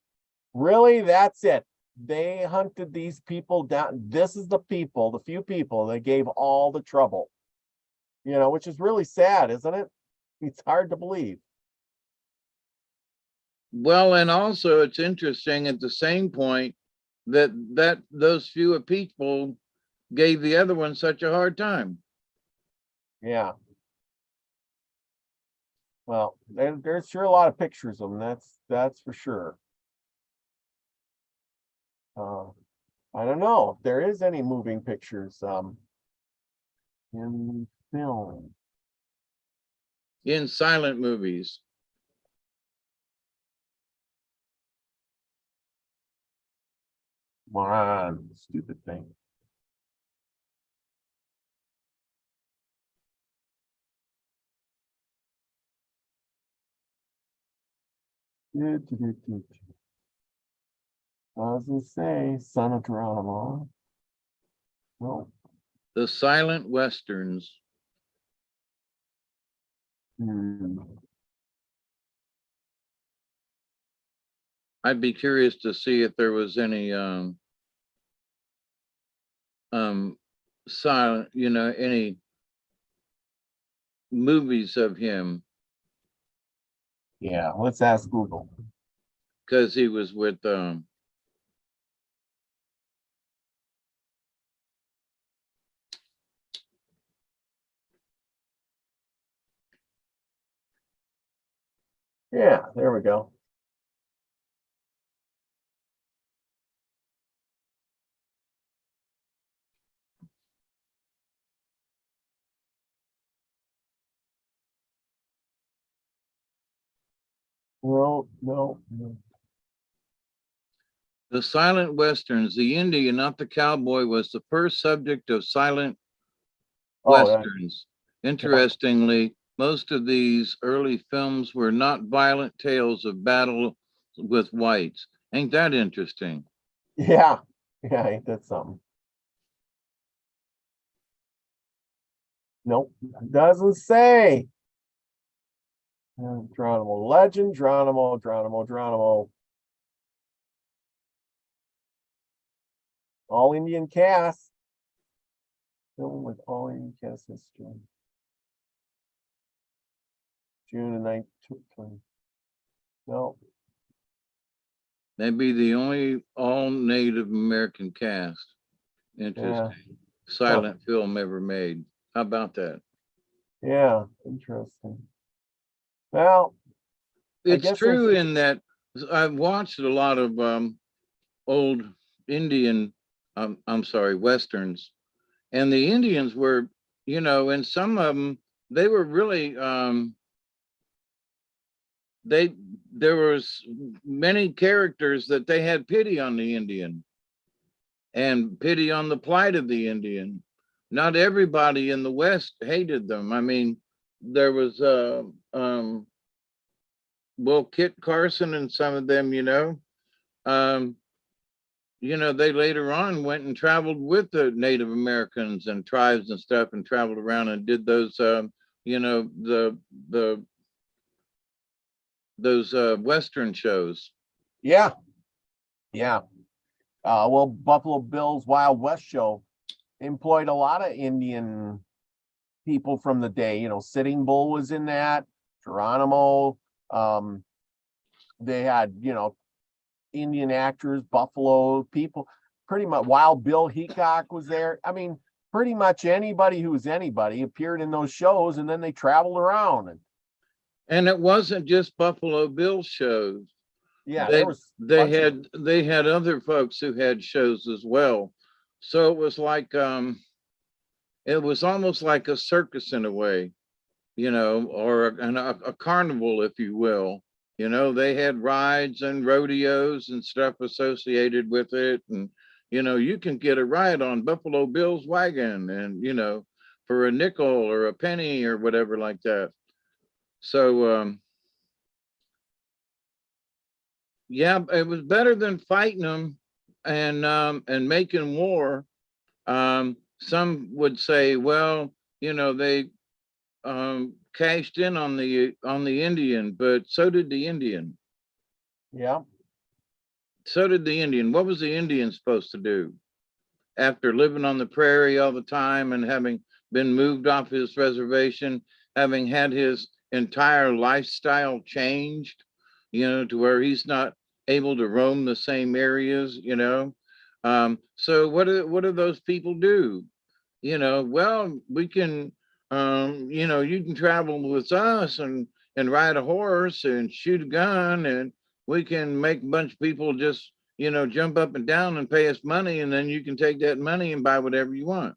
really, that's it. They hunted these people down. This is the few people that gave all the trouble, which is really sad, isn't it? It's hard to believe. Well, and also it's interesting at the same point that those few people gave the other one such a hard time. Yeah. Well, there's sure a lot of pictures of them. That's for sure. I don't know if there is any moving pictures in film. In silent movies. Come on, stupid thing. Doesn't say Son of Geronimo. No. The Silent Westerns. I'd be curious to see if there was any silent, any movies of him. Yeah, let's ask Google. Because he was with yeah, there we go. No. the silent westerns. The Indian, not the cowboy, was the first subject of silent westerns. Interestingly, most of these early films were not violent tales of battle with whites. Ain't that interesting? Yeah, ain't that something? Nope, doesn't say. Geronimo legend, Geronimo. All Indian cast. Film with all Indian cast history. June of 1920. No. Maybe the only all Native American cast. Interesting. Silent film ever made. How about that? Yeah, interesting. Well, it's true in that I've watched a lot of old Indian, I'm sorry, Westerns, and the Indians were, and some of them, they were really, there was many characters that they had pity on the Indian and pity on the plight of the Indian. Not everybody in the West hated them. I mean, there was Kit Carson and some of them, they later on went and traveled with the Native Americans and tribes and stuff, and traveled around and did those, those Western shows. Yeah. Well, Buffalo Bill's Wild West show employed a lot of Indian people from the day. Sitting Bull was in that, Geronimo. They had, Indian actors, Buffalo people, pretty much. Wild Bill Heacock was there. I mean, pretty much anybody who was anybody appeared in those shows, and then they traveled around. And it wasn't just Buffalo Bill shows. Yeah, they had other folks who had shows as well. So it was like it was almost like a circus in a way, or a carnival, if you will. They had rides and rodeos and stuff associated with it. And, you can get a ride on Buffalo Bill's wagon and, for a nickel or a penny or whatever like that. So, yeah, it was better than fighting them and making war. Some would say, well, they cashed in on the Indian, but so did the Indian. Yeah. So did the Indian. What was the Indian supposed to do after living on the prairie all the time and having been moved off his reservation, having had his entire lifestyle changed, to where he's not able to roam the same areas, so what do those people do? Well, we can, you can travel with us and ride a horse and shoot a gun, and we can make a bunch of people just, jump up and down and pay us money, and then you can take that money and buy whatever you want.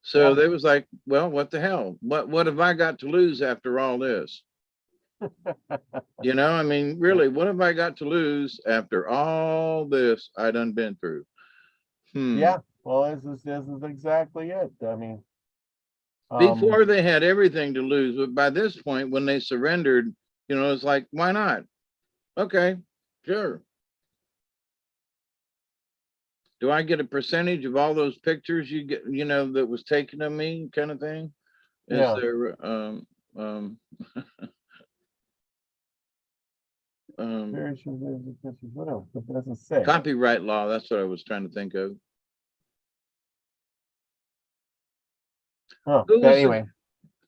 So they was like, well, what the hell? What have I got to lose after all this? I mean, really, what have I got to lose after all this I done been through? Yeah, well, this is exactly it. I mean, before they had everything to lose, but by this point, when they surrendered, it's like, why not? Okay, sure. Do I get a percentage of all those pictures you get, that was taken of me kind of thing? Is Yeah. there, um, um, Whatever, it doesn't say. copyright law? That's what I was trying to think of. Oh, Who but was anyway,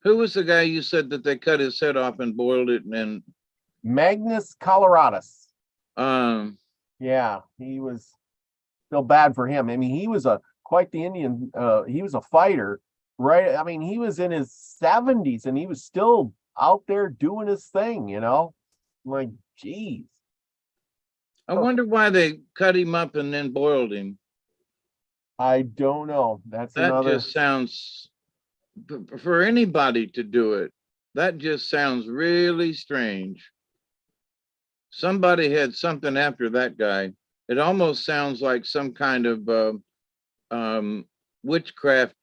who was the guy you said that they cut his head off and boiled it and Magnus Coloradus. um Yeah, he was feel bad for him. I mean, he was quite the Indian. He was a fighter, right? I mean, he was in his 70s and he was still out there doing his thing, Like, geez. I wonder why they cut him up and then boiled him. I don't know. That's That another. just sounds, for anybody to do it, that just sounds really strange. Somebody had something after that guy. It almost sounds like some kind of witchcraft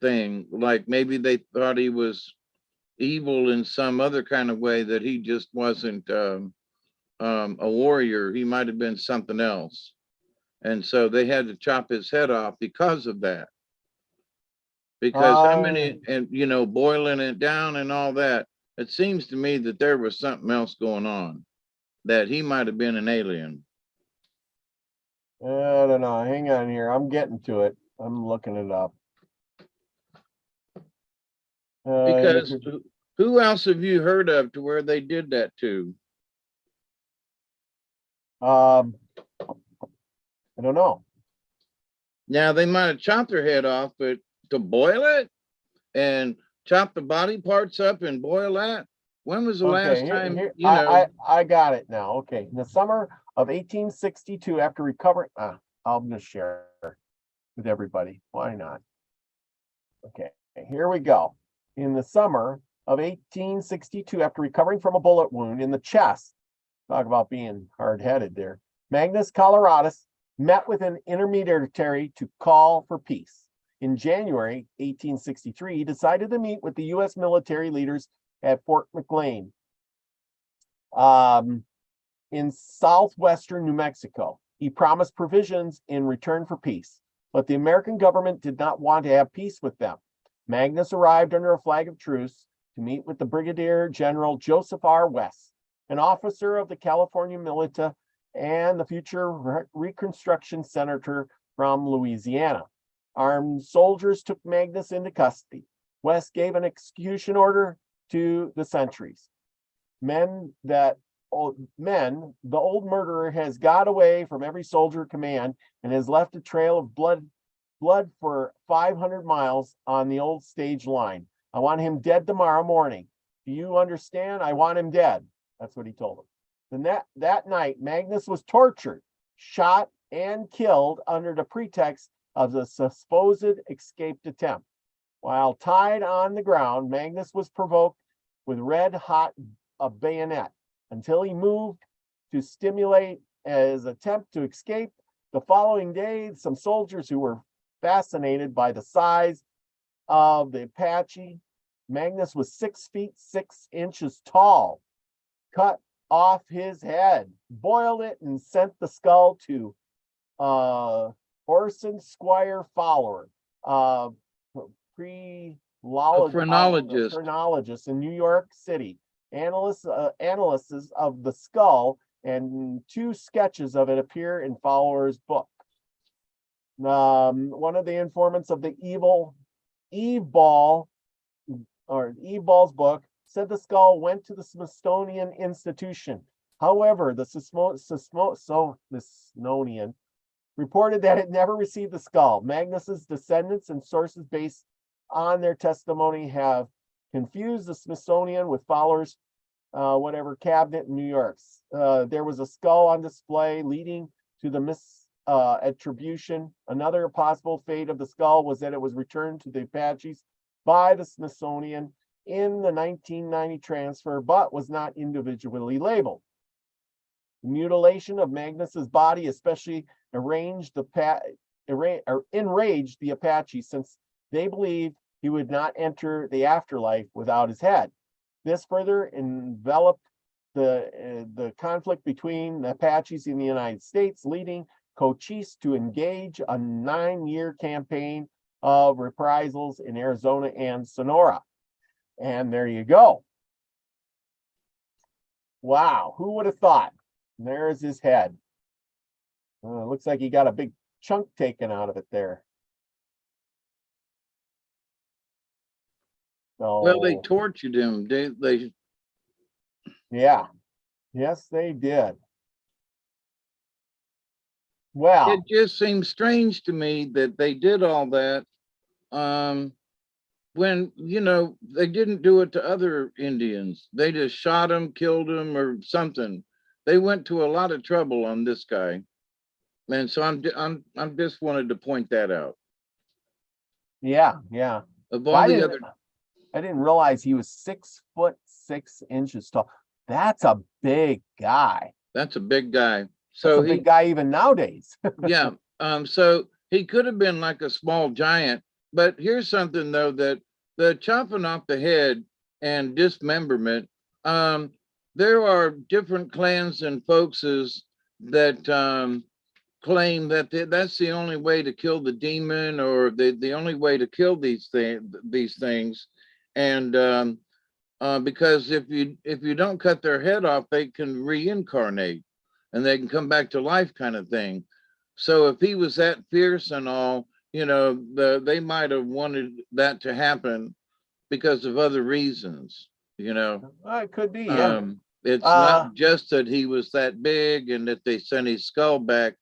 thing. Like maybe they thought he was evil in some other kind of way, that he just wasn't a warrior. He might have been something else. And so they had to chop his head off because of that. Because how many, and boiling it down and all that, it seems to me that there was something else going on, that he might have been an alien. I don't know. Hang on here. I'm getting to it. I'm looking it up. Because who else have you heard of to where they did that to? I don't know. Now they might have chopped their head off, but to boil it and chop the body parts up and boil that. When was the last time? I got it now. Okay, in the summer of 1862, after recovering, I'm gonna share with everybody. Why not? Okay, here we go. In the summer of 1862, after recovering from a bullet wound in the chest, talk about being hard-headed there, Magnus Coloradus met with an intermediary to call for peace. In January 1863, he decided to meet with the U.S. military leaders at Fort McLean in southwestern New Mexico. He promised provisions in return for peace, but the American government did not want to have peace with them. Magnus arrived under a flag of truce to meet with the Brigadier General Joseph R. West, an officer of the California militia and the future Reconstruction senator from Louisiana. Armed soldiers took Magnus into custody. West gave an execution order to the sentries. The old murderer has got away from every soldier command and has left a trail of blood for 500 miles on the old stage line. I want him dead tomorrow morning. Do you understand? I want him dead. That's what he told him. Then that night, Magnus was tortured, shot, and killed under the pretext of the supposed escaped attempt. While tied on the ground, Magnus was provoked with red-hot bayonet until he moved to stimulate his attempt to escape. The following day, some soldiers who were fascinated by the size of the Apache, Magnus was 6 feet 6 inches tall, cut off his head, boiled it, and sent the skull to Orson Squire Fowler, phrenologist in New York City. Analysis of the skull and 2 sketches of it appear in Fowler's book. One of the informants of the Eve Ball's book said the skull went to the Smithsonian Institution. However, the Smithsonian reported that it never received the skull. Magnus's descendants and sources based on their testimony have confused the Smithsonian with Fowler's cabinet in New York. There was a skull on display leading to the misattribution. Another possible fate of the skull was that it was returned to the Apaches by the Smithsonian in the 1990 transfer, but was not individually labeled. The mutilation of Magnus's body especially enraged the Apache, since they believed he would not enter the afterlife without his head. This further enveloped the conflict between the Apaches in the United States, leading Cochise to engage a 9-year campaign of reprisals in Arizona and Sonora. And there you go. Wow, who would have thought? There's his head. Looks like he got a big chunk taken out of it there. So, Well, they tortured him. Yeah. Yes, they did. Well, It just seems strange to me that they did all that when, you know, they didn't do it to other Indians. They just shot him, killed him, or something. They went to a lot of trouble on this guy. And so I'm just wanted to point that out. yeah. Of Well, all the other, I didn't realize he was 6'6" tall. That's a big guy. that's a big guy. That's So a big guy even nowadays. yeah. So he could have been like a small giant, but here's something though, that the chopping off the head and dismemberment, there are different clans and folkses that claim that that's the only way to kill the demon, or the only way to kill these things. And because if you don't cut their head off, they can reincarnate and they can come back to life, kind of thing. So if he was that fierce and all, you know, they might have wanted that to happen because of other reasons, you know. It could be, yeah. It's not just that he was that big and that they sent his skull back,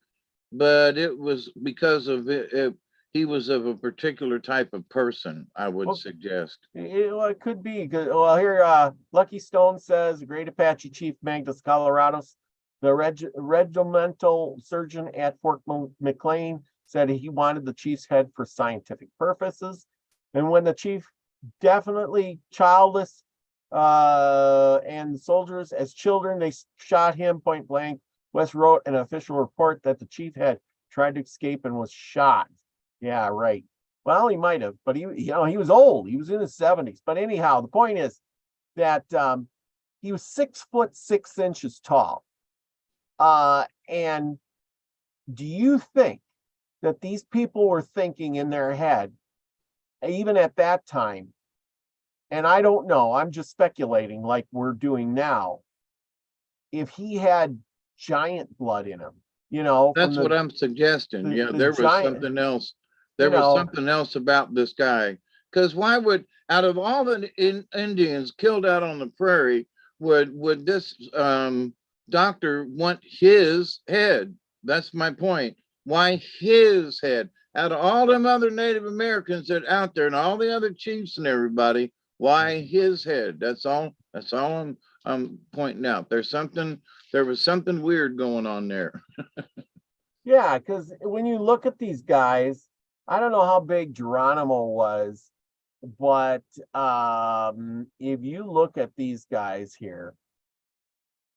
but it was because of it, he was of a particular type of person, I would suggest. It could be. Well, here, Lucky Stone says, Great Apache Chief Magnus Colorados, the regimental surgeon at Fort McLean, said he wanted the chief's head for scientific purposes. And when the chief, definitely childless, and soldiers as children, they shot him point blank. West wrote an official report that the chief had tried to escape and was shot. Yeah, right. Well, he might have, but he was old. He was in his 70s. But anyhow, the point is that he was 6'6" tall. And do you think that these people were thinking in their head, even at that time, and I don't know, I'm just speculating like we're doing now, if he had giant blood in him, you know? That's what I'm suggesting. Yeah, there was something else. There was something else about this guy. Because why would, out of all the Indians killed out on the prairie, would this doctor want his head? That's my point. Why his head? Out of all them other Native Americans that out there and all the other chiefs and everybody, why his head? That's all I'm pointing out. There was something weird going on there. Yeah, because when you look at these guys, I don't know how big Geronimo was, but if you look at these guys here,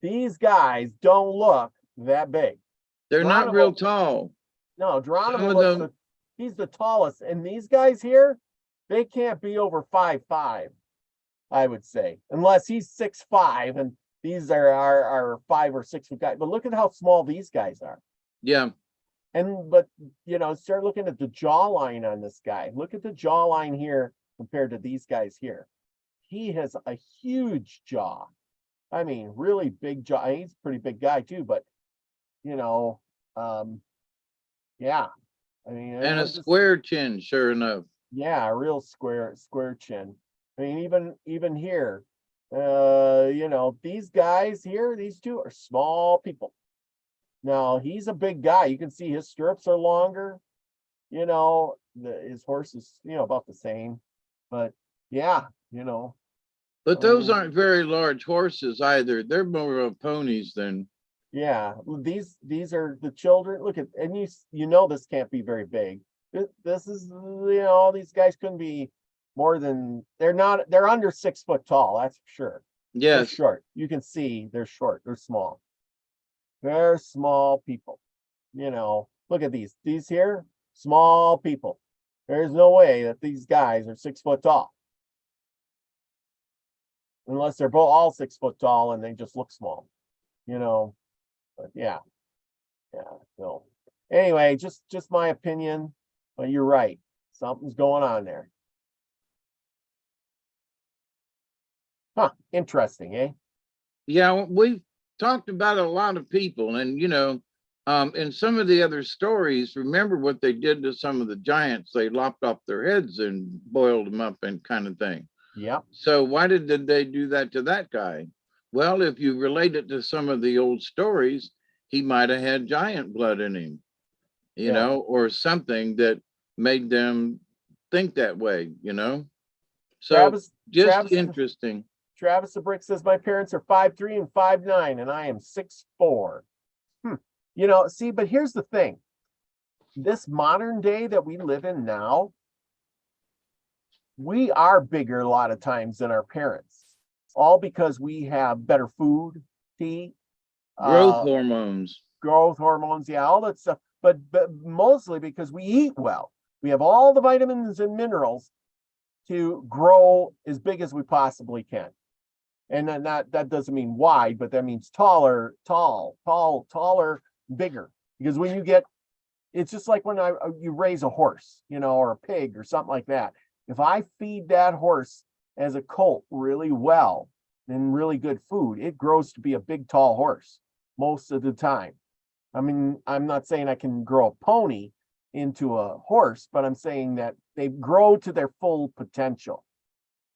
these guys don't look that big. They're not real tall. No, Geronimo he's the tallest, and these guys here, they can't be over 5'5", I would say, unless he's 6'5", and these are 5 or 6 foot guys. But look at how small these guys are. Yeah. But you know, start looking at the jawline on this guy. Look at the jawline here compared to these guys here. He has a huge jaw. I mean, really big jaw. He's a pretty big guy too, but you know, yeah. I mean, and a square chin, sure enough. Yeah, a real square chin. I mean, even here, you know, these guys here, these two are small people. Now he's a big guy. You can see his stirrups are longer. You know, his horse is, you know, about the same. But yeah, you know. But those aren't very large horses either. They're more of ponies than. Yeah, these are the children. Look at, and you know this can't be very big. This is, you know, these guys couldn't be more than, they're under 6 foot tall, that's for sure. Yes. They're short. You can see they're short, they're small. They're small people. You know, look at these here, small people. There's no way that these guys are 6 foot tall. unless they're both all 6 foot tall and they just look small, you know. But yeah. So anyway, just my opinion, but you're right. Something's going on there. Huh, interesting, eh? Yeah, we've talked about a lot of people, and in some of the other stories, remember what they did to some of the giants? They lopped off their heads and boiled them up and kind of thing. Yeah. So why did they do that to that guy? Well, if you relate it to some of the old stories, he might have had giant blood in him, or something that made them think that way, So just interesting. Travis the Brick says my parents are 5'3" and 5'9", and I am 6'4". See, but here's the thing. This modern day that we live in now, we are bigger a lot of times than our parents, all because we have better food to eat. Growth hormones, yeah, all that stuff. But mostly because we eat well. We have all the vitamins and minerals to grow as big as we possibly can. And then that doesn't mean wide, but that means taller, bigger. Because when you get, it's just like when you raise a horse, or a pig or something like that. If I feed that horse as a colt really well and really good food, it grows to be a big, tall horse most of the time. I mean, I'm not saying I can grow a pony into a horse, but I'm saying that they grow to their full potential.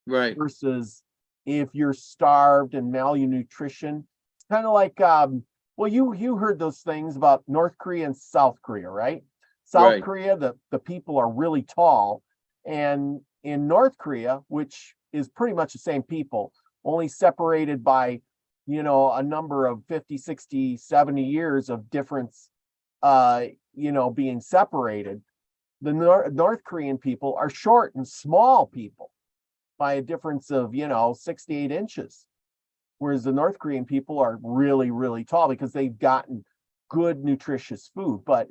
Right. Versus if you're starved and malnutrition, it's kind of like, well, you heard those things about North Korea and South Korea, right? South Korea, the people are really tall. And in North Korea, which is pretty much the same people, only separated by, a number of 50, 60, 70 years of difference, being separated. The North Korean people are short and small people by a difference of, 68 inches. Whereas the North Korean people are really, really tall because they've gotten good, nutritious food. But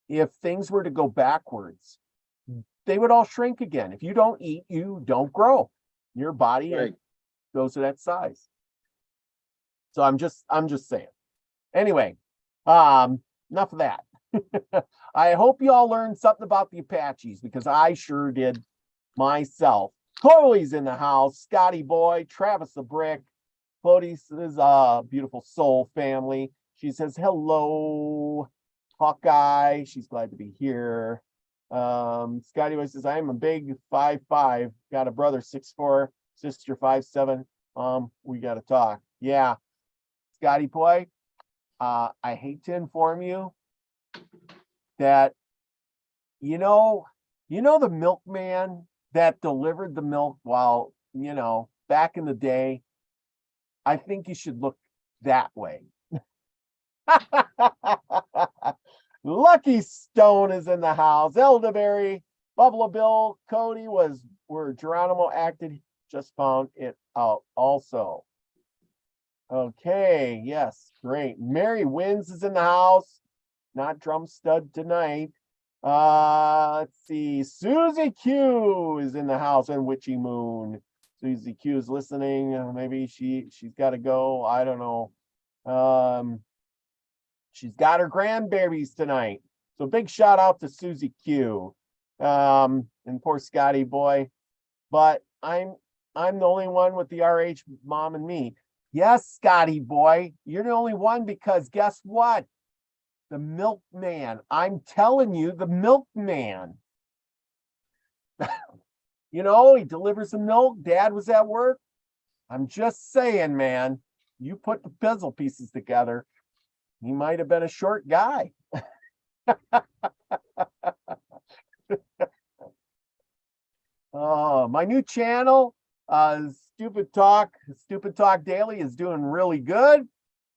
if things were to go backwards, they would all shrink again. If you don't eat, you don't grow. Your body goes to that size. So I'm just saying. Anyway, enough of that. I hope you all learned something about the Apaches, because I sure did myself. Chloe's in the house. Scotty Boy, Travis the Brick. Chloe's is a beautiful soul family. She says hello. Hawkeye, she's glad to be here. Scotty Boy says, I am a big 5'5", got a brother 6'4", sister 5'7". We got to talk. Yeah, Scotty Boy, I hate to inform you that the milkman that delivered the milk while back in the day. I think you should look that way. Lucky Stone is in the house. Elderberry, Buffalo Bill, Cody was where Geronimo acted. Just found it out also. Okay, yes, great. Mary Wins is in the house. Not drum stud tonight. Let's see. Susie Q is in the house, and Witchy Moon. Susie Q is listening. Maybe she's got to go. I don't know. She's got her grandbabies tonight. So big shout out to Susie Q. And poor Scotty Boy. But I'm the only one with the RH mom and me. Yes, Scotty Boy, you're the only one, because guess what? The milkman. I'm telling you, the milkman. He delivers the milk. Dad was at work. I'm just saying, man, you put the puzzle pieces together. He might have been a short guy. My new channel, Stupid Talk Daily, is doing really good.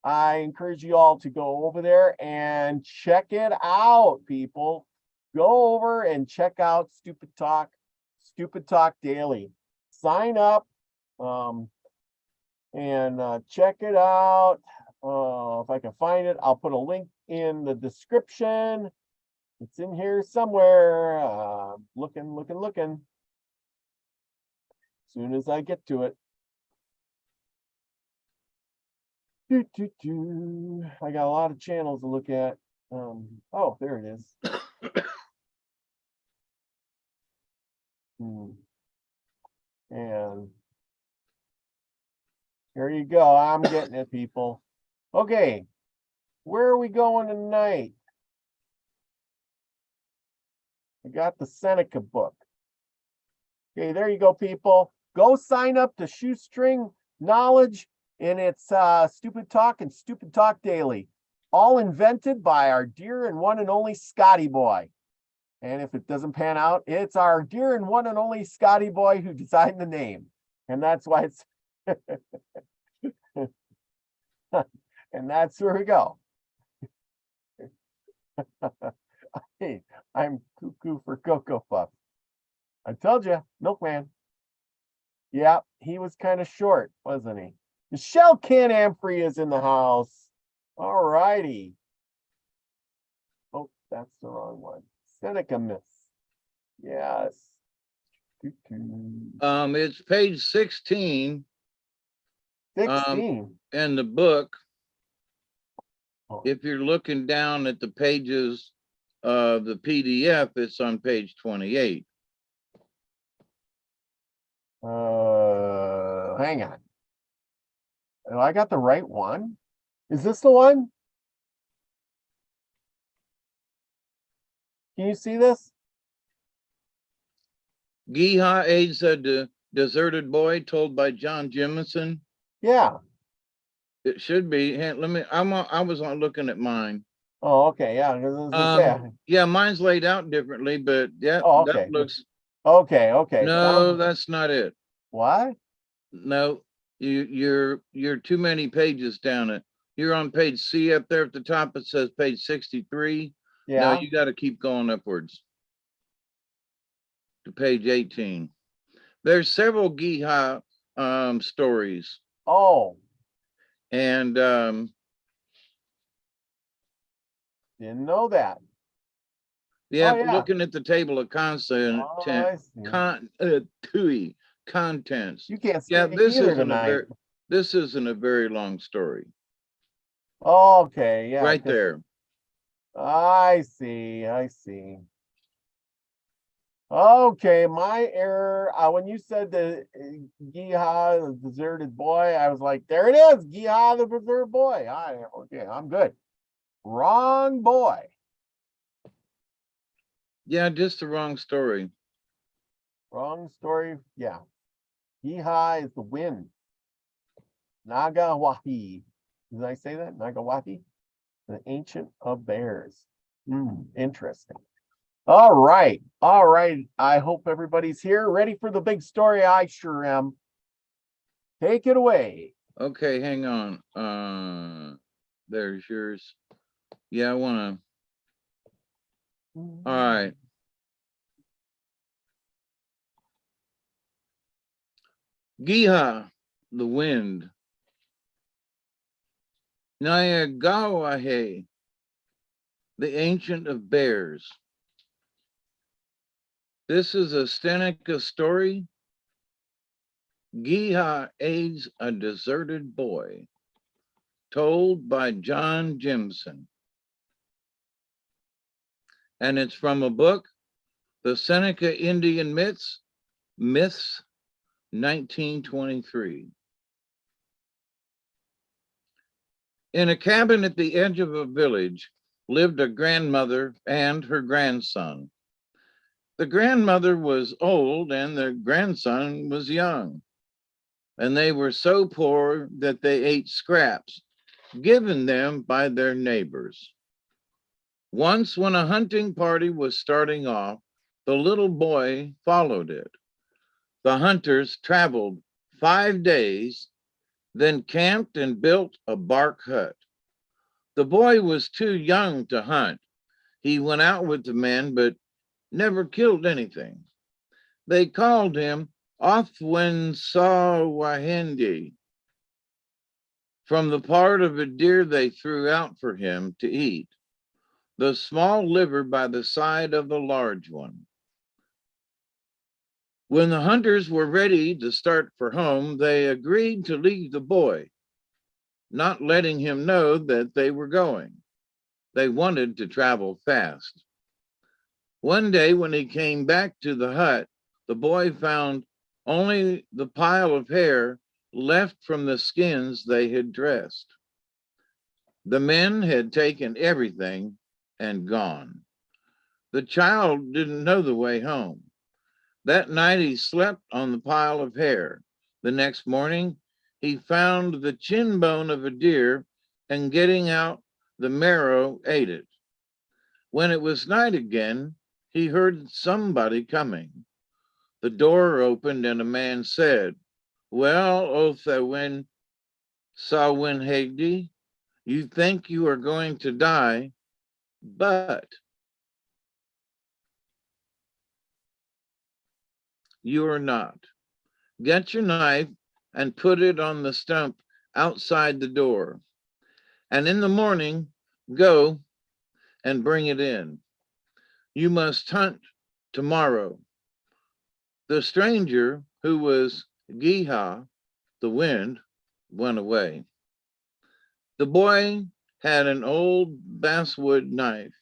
I encourage you all to go over there and check it out, people. Go over and check out Stupid Talk Daily. Sign up and check it out. If I can find it, I'll put a link in the description. It's in here somewhere. Looking. As soon as I get to it. I got a lot of channels to look at. Oh, there it is. And here you go. I'm getting it, people. Okay, where are we going tonight? I got the Seneca book. Okay, there you go, people. Go sign up to Shoestring Knowledge in its Stupid Talk and Stupid Talk Daily. All invented by our dear and one and only Scotty Boy. And if it doesn't pan out, it's our dear and one and only Scotty Boy who designed the name. And that's why it's and that's where we go. Hey, I'm cuckoo for Cocoa Puff. I told you, Milkman. Yeah, he was kind of short, wasn't he? Michelle Can-Amphrey is in the house. All righty. Oh, that's the wrong one. Seneca myths. Yes. It's page 16. 16. In the book. Oh. If you're looking down at the pages of the PDF, it's on page 28. Hang on. Oh, I got the right one. Is this the one? Can you see this? Geehaw aids a deserted boy, told by John Jemison. Yeah. It should be. Hey, let me. I was on looking at mine. Oh, okay. Yeah. Yeah, mine's laid out differently, but yeah, Oh, okay. that looks. Okay. No, that's not it. What? No, you're too many pages down it. You're on page C up there at the top. It says page 63. Yeah. No, you got to keep going upwards to page 18. There's several Geehaw stories. Oh. And Didn't know that. yeah, Oh, yeah. looking at the table of contents. You can't Yeah, speak this either isn't tonight. this isn't a very long story. Okay, yeah. Right there. I see. Okay, my error. When you said the Geehaw, the deserted boy, I was like, there it is, Geehaw, the deserted boy. Okay, I'm good. Wrong boy. Yeah, just the wrong story. Wrong story. Yeah. Geehaw is the wind. Nagawahi. Did I say that? Nagawahi? The ancient of bears. Interesting. All right. I hope everybody's here, ready for the big story. I sure am. Take it away. Okay, hang on. There's yours. Yeah, I want to. All right. Geehaw, the wind. Nyagawahe, the ancient of bears. This is a Seneca story. Geehaw aids a deserted boy, told by John Jemison. And it's from a book, The Seneca Indian Myths, 1923. In a cabin at the edge of a village lived a grandmother and her grandson. The grandmother was old and the grandson was young, and they were so poor that they ate scraps given them by their neighbors. Once, when a hunting party was starting off, the little boy followed it. The hunters traveled 5 days, then camped and built a bark hut. The boy was too young to hunt. He went out with the men, but never killed anything. They called him Othwensawahendi, from the part of a deer they threw out for him to eat, the small liver by the side of the large one. When the hunters were ready to start for home, they agreed to leave the boy. not letting him know that they were going. They wanted to travel fast. One day when he came back to the hut, the boy found only the pile of hair left from the skins they had dressed. The men had taken everything and gone. The child didn't know the way home. That night he slept on the pile of hair. The next morning he found the chin bone of a deer and getting out the marrow ate it. When it was night again, he heard somebody coming. The door opened and a man said, "Well, Othawin Sawin, you think you are going to die, but you are not. Get your knife and put it on the stump outside the door. And in the morning, go and bring it in. You must hunt tomorrow." The stranger, who was Giha, the wind, went away. The boy had an old basswood knife.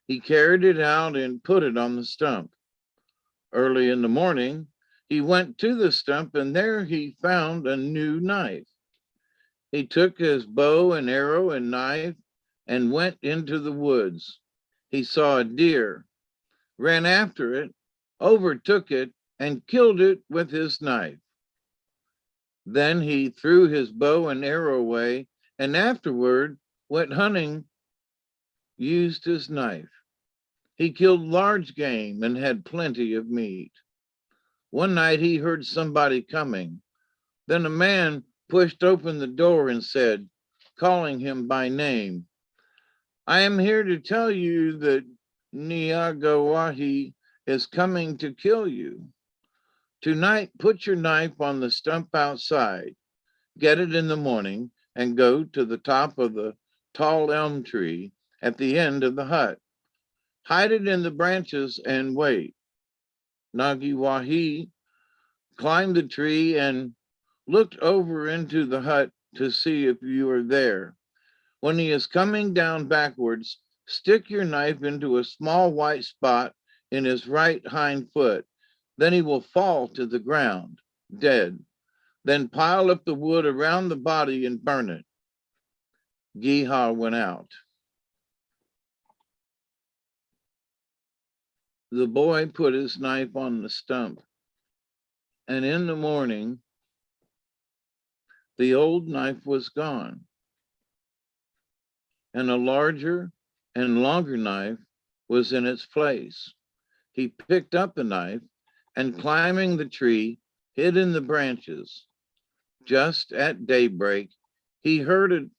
He carried it out and put it on the stump. Early in the morning, he went to the stump and there he found a new knife. He took his bow and arrow and knife and went into the woods. He saw a deer, ran after it, overtook it, and killed it with his knife. Then he threw his bow and arrow away and afterward went hunting, used his knife. He killed large game and had plenty of meat. One night he heard somebody coming. Then a man pushed open the door and said, calling him by name, "I am here to tell you that Niagawahi is coming to kill you. Tonight, put your knife on the stump outside, get it in the morning, and go to the top of the tall elm tree at the end of the hut. Hide it in the branches and wait." Nagiwahi climbed the tree and looked over into the hut to see if you are there. When he is coming down backwards, stick your knife into a small white spot in his right hind foot. Then he will fall to the ground, dead. Then pile up the wood around the body and burn it. Giha went out. The boy put his knife on the stump, and in the morning, the old knife was gone, and a larger and longer knife was in its place. He picked up the knife and climbing the tree, hid in the branches. Just at daybreak, he heard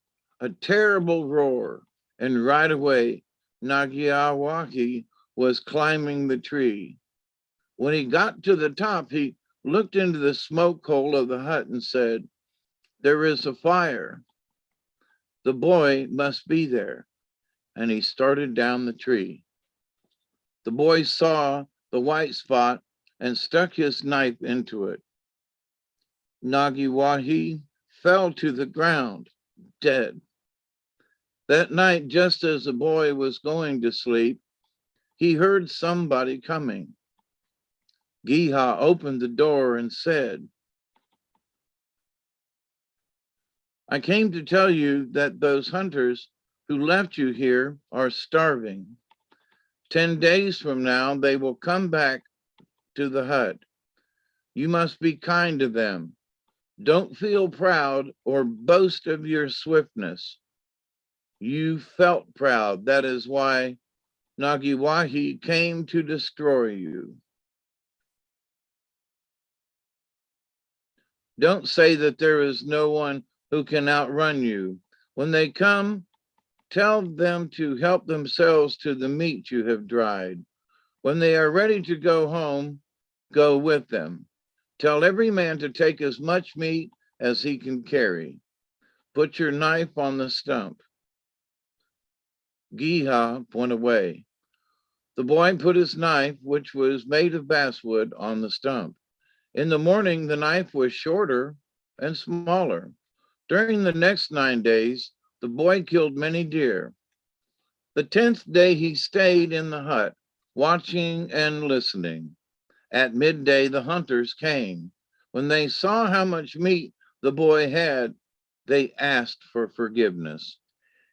a terrible roar, and right away, Nagiawaki was climbing the tree. When he got to the top, he looked into the smoke hole of the hut and said, "There is a fire. The boy must be there." And he started down the tree. The boy saw the white spot and stuck his knife into it. Nagiwahi fell to the ground, dead. That night, just as the boy was going to sleep, he heard somebody coming. Giha opened the door and said, "I came to tell you that those hunters who left you here are starving. 10 days from now, they will come back to the hut. You must be kind to them. Don't feel proud or boast of your swiftness. You felt proud. That is why Nagiwahi came to destroy you. Don't say that there is no one who can outrun you. When they come, tell them to help themselves to the meat you have dried. When they are ready to go home, go with them. Tell every man to take as much meat as he can carry. Put your knife on the stump." Giha went away. The boy put his knife, which was made of basswood, on the stump. In the morning, the knife was shorter and smaller. During the next 9 days, the boy killed many deer. The 10th day he stayed in the hut, watching and listening. At midday, the hunters came. When they saw how much meat the boy had, they asked for forgiveness.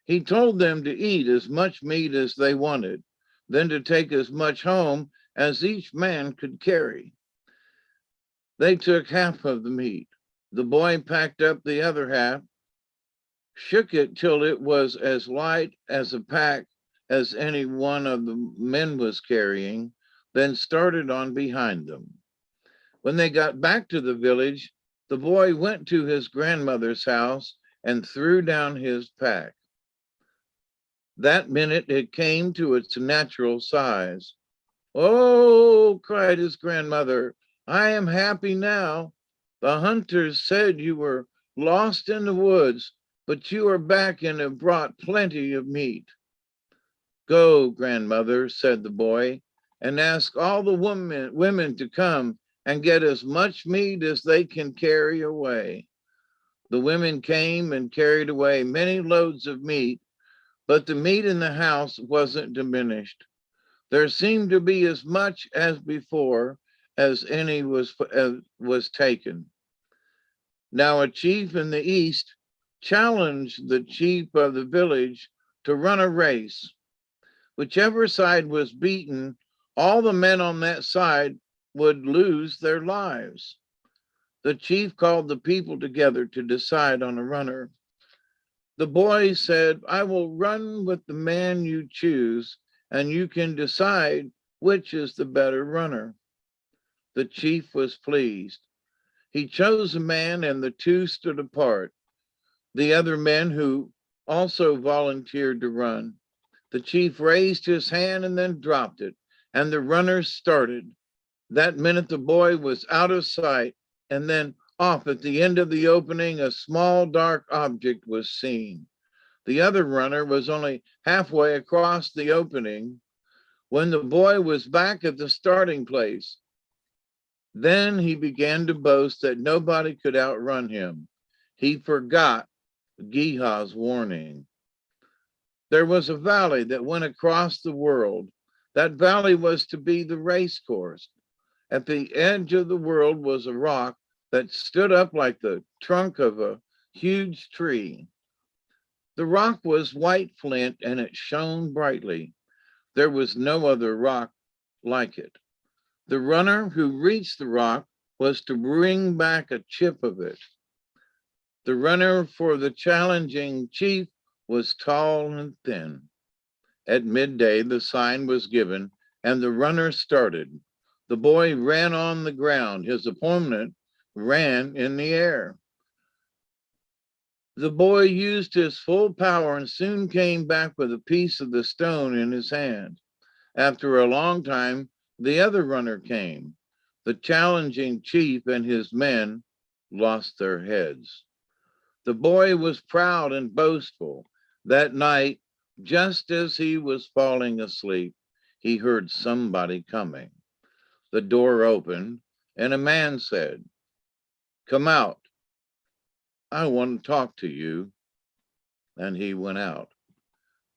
He told them to eat as much meat as they wanted, then to take as much home as each man could carry. They took half of the meat. The boy packed up the other half, shook it till it was as light as a pack as any one of the men was carrying, then started on behind them. When they got back to the village, the boy went to his grandmother's house and threw down his pack. That minute it came to its natural size. "Oh," cried his grandmother, "I am happy now. The hunters said you were lost in the woods, but you are back and have brought plenty of meat." "Go, grandmother," said the boy, "and ask all the women to come and get as much meat as they can carry away." The women came and carried away many loads of meat, but the meat in the house wasn't diminished. There seemed to be as much as before as any was taken. Now a chief in the east challenged the chief of the village to run a race. Whichever side was beaten, all the men on that side would lose their lives. The chief called the people together to decide on a runner. The boy said, "I will run with the man you choose, and you can decide which is the better runner." The chief was pleased. He chose a man, and the two stood apart. The other men who also volunteered to run. The chief raised his hand and then dropped it, and the runners started. That minute the boy was out of sight, and then off at the end of the opening, a small dark object was seen. The other runner was only halfway across the opening when the boy was back at the starting place. Then he began to boast that nobody could outrun him. He forgot Geha's warning. There was a valley that went across the world. That valley was to be the race course. At the edge of the world was a rock that stood up like the trunk of a huge tree. The rock was white flint and it shone brightly. There was no other rock like it. The runner who reached the rock was to bring back a chip of it. The runner for the challenging chief was tall and thin. At midday, the sign was given and the runner started. The boy ran on the ground. His opponent ran in the air. The boy used his full power and soon came back with a piece of the stone in his hand. After a long time, the other runner came. The challenging chief and his men lost their heads. The boy was proud and boastful. That night, just as he was falling asleep, he heard somebody coming. The door opened and a man said, "Come out. I want to talk to you." And he went out.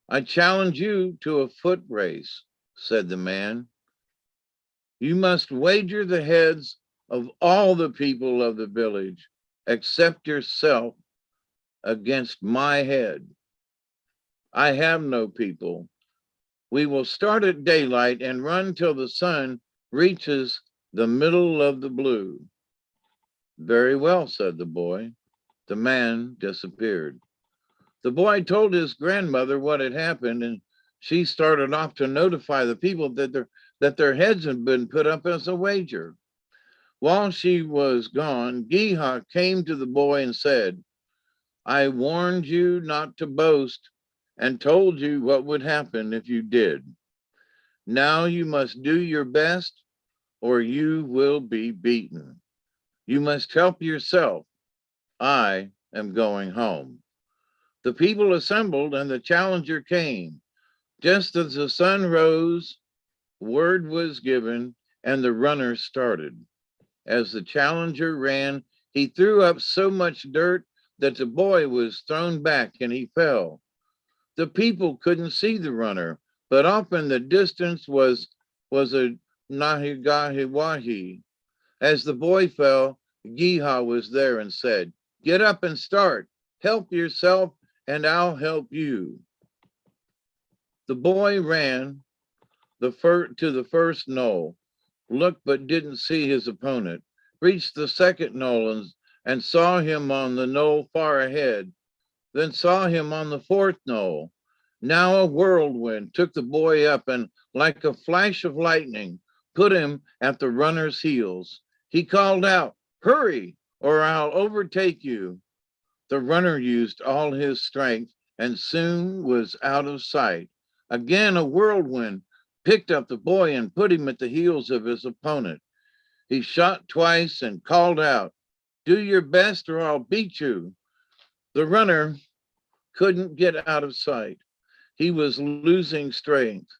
"I challenge you to a foot race," said the man. "You must wager the heads of all the people of the village, except yourself, against my head." "I have no people. We will start at daylight and run till the sun reaches the middle of the blue." "Very well," said the boy. The man disappeared. The boy told his grandmother what had happened, and she started off to notify the people that their heads had been put up as a wager. While she was gone, Geha came to the boy and said, "I warned you not to boast and told you what would happen if you did. Now you must do your best or you will be beaten. You must help yourself. I am going home." The people assembled and the challenger came. Just as the sun rose, word was given and the runner started. As the challenger ran, he threw up so much dirt that the boy was thrown back and he fell. The people couldn't see the runner, but off in the distance was a Nahigahiwahi. As the boy fell, Giha was there and said, "Get up and start. Help yourself, and I'll help you." The boy ran to the first knoll, looked but didn't see his opponent, reached the second knoll and saw him on the knoll far ahead, then saw him on the fourth knoll. Now a whirlwind took the boy up and, like a flash of lightning, put him at the runner's heels. He called out, "Hurry, or I'll overtake you." The runner used all his strength and soon was out of sight. Again, a whirlwind picked up the boy and put him at the heels of his opponent. He shot twice and called out, "Do your best or I'll beat you." The runner couldn't get out of sight. He was losing strength.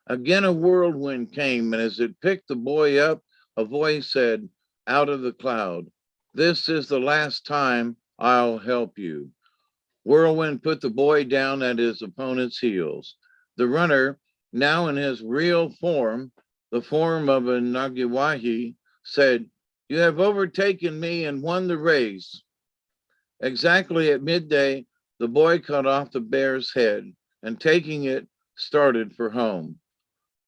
Again, a whirlwind came, and as it picked the boy up, a voice said out of the cloud, "This is the last time I'll help you." Whirlwind put the boy down at his opponent's heels. The runner, now in his real form, the form of a Nagiwahi, said, "You have overtaken me and won the race." Exactly at midday, the boy cut off the bear's head and taking it, started for home.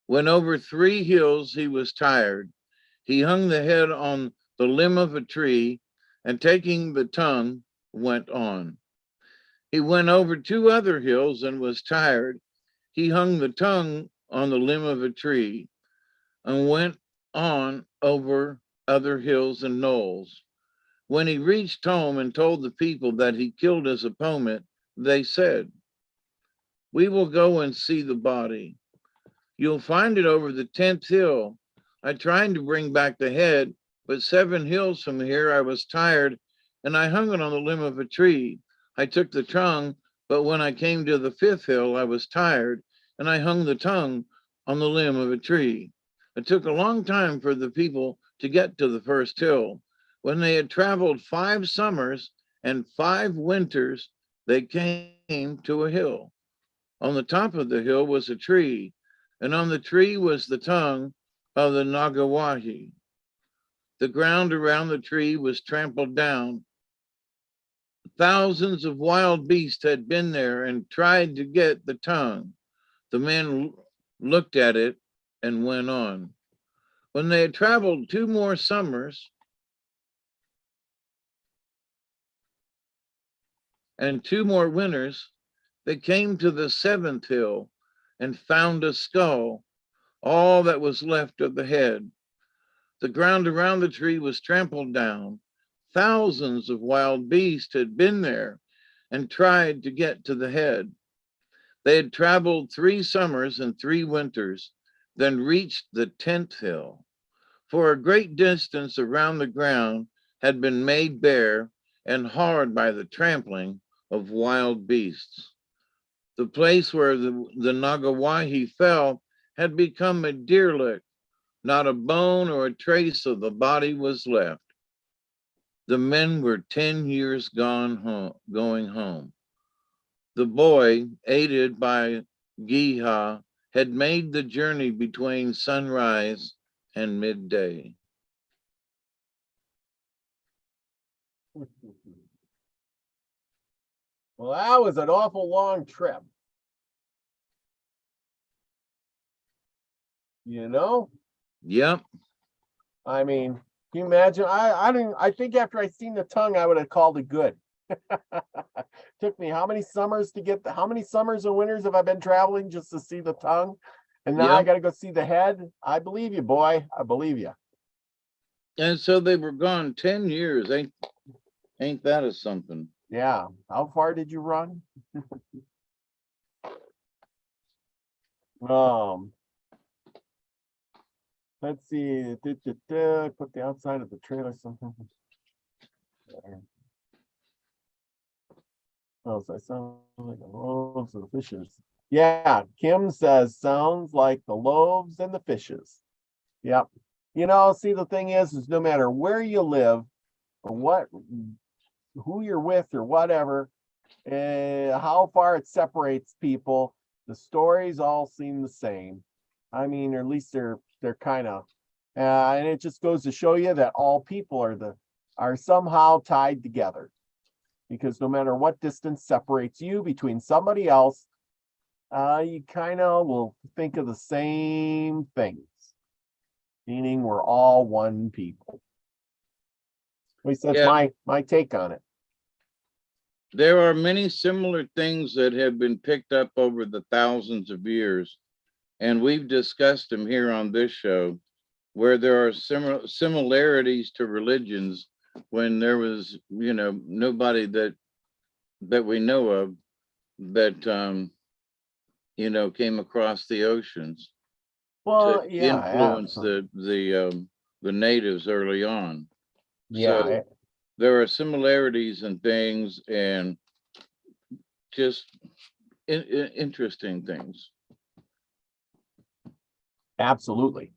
When over 3 hills he was tired, he hung the head on the limb of a tree and taking the tongue, went on. He went over 2 other hills and was tired. He hung the tongue on the limb of a tree and went on over other hills and knolls. When he reached home and told the people that he killed his opponent, they said, "We will go and see the body. You'll find it over the 10th hill. I tried to bring back the head, but 7 hills from here I was tired and I hung it on the limb of a tree. I took the tongue, but when I came to the 5th hill, I was tired and I hung the tongue on the limb of a tree. It took a long time for the people to get to the 1st hill. When they had traveled 5 summers and 5 winters, they came to a hill. On the top of the hill was a tree, and on the tree was the tongue of the Nagawahi. The ground around the tree was trampled down. Thousands of wild beasts had been there and tried to get the tongue. The men looked at it and went on. When they had traveled 2 more summers and 2 more winters, they came to the 7th hill and found a skull, all that was left of the head. The ground around the tree was trampled down. Thousands of wild beasts had been there and tried to get to the head. They had traveled 3 summers and 3 winters, then reached the 10th hill. For a great distance around the ground had been made bare and hard by the trampling of wild beasts. The place where the Nagawahi fell had become a deer lick. Not a bone or a trace of the body was left. The men were 10 years going home. The boy, aided by Giha, had made the journey between sunrise and midday. Well, that was an awful long trip. You know? Yep. I mean, can you imagine? I think after I seen the tongue, I would have called it good. Took me how many summers and winters have I been traveling just to see the tongue? And now I got to go see the head. I believe you, boy. I believe you. And so they were gone 10 years. Ain't that a something? Yeah. How far did you run? Let's see. Put the outside of the trailer something. Oh, so I sound like the loaves and the fishes. Yeah, Kim says sounds like the loaves and the fishes. Yep. You know, see, the thing is no matter where you live or what who you're with or whatever, how far it separates people, the stories all seem the same. I mean, or at least they're kind of, and it just goes to show you that all people are somehow tied together, because no matter what distance separates you between somebody else, you kind of will think of the same things, meaning we're all one people. At least that's my take on it. There are many similar things that have been picked up over the thousands of years, and we've discussed them here on this show, where there are similarities to religions when there was, nobody that we know of that, came across the oceans to influence the natives early on. So there are similarities and things, and just interesting things. Absolutely.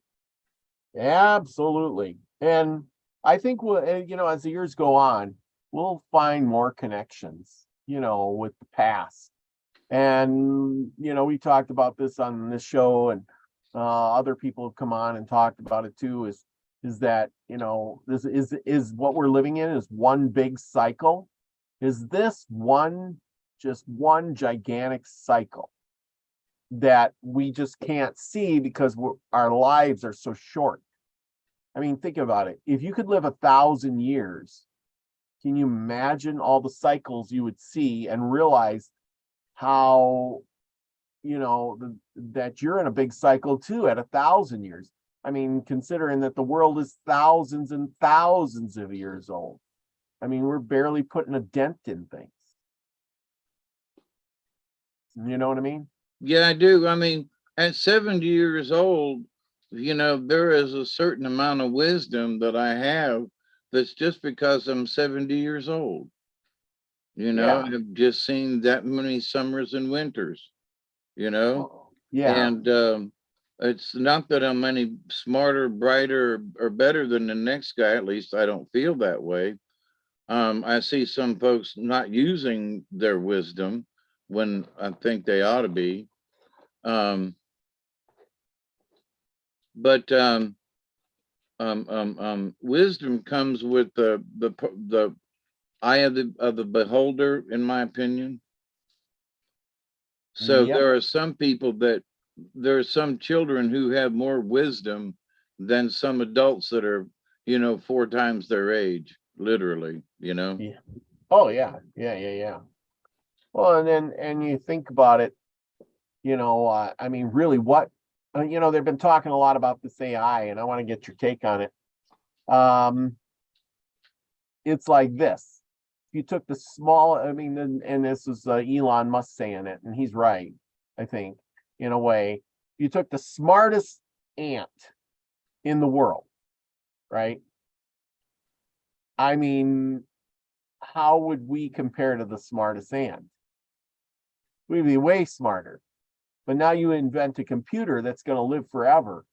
And I think we'll, as the years go on, we'll find more connections, with the past. And, we talked about this on this show, and other people have come on and talked about it too, is that, this is what we're living in is one big cycle. Is this just one gigantic cycle that we just can't see because our lives are so short? I mean, think about it. If you could live 1,000 years, can you imagine all the cycles you would see and realize how, that you're in a big cycle too at 1,000 years? I mean, considering that the world is thousands and thousands of years old. I mean, we're barely putting a dent in things. You know what I mean? Yeah, I do. I mean, at 70 years old, there is a certain amount of wisdom that I have that's just because I'm 70 years old. I've just seen that many summers and winters, and it's not that I'm any smarter, brighter, or better than the next guy. At least I don't feel that way. I see some folks not using their wisdom when I think they ought to be. But wisdom comes with the eye of the beholder, in my opinion. So there are some people there are some children who have more wisdom than some adults that are, 4 times their age, literally, Yeah. Oh, yeah. Well, and you think about it, I mean, really what, they've been talking a lot about this AI, and I want to get your take on it. It's like this. You took the small, I mean, and this is Elon Musk saying it, and he's right, I think, in a way. You took the smartest ant in the world, right? I mean, how would we compare to the smartest ant? We'd be way smarter. But now you invent a computer that's going to live forever.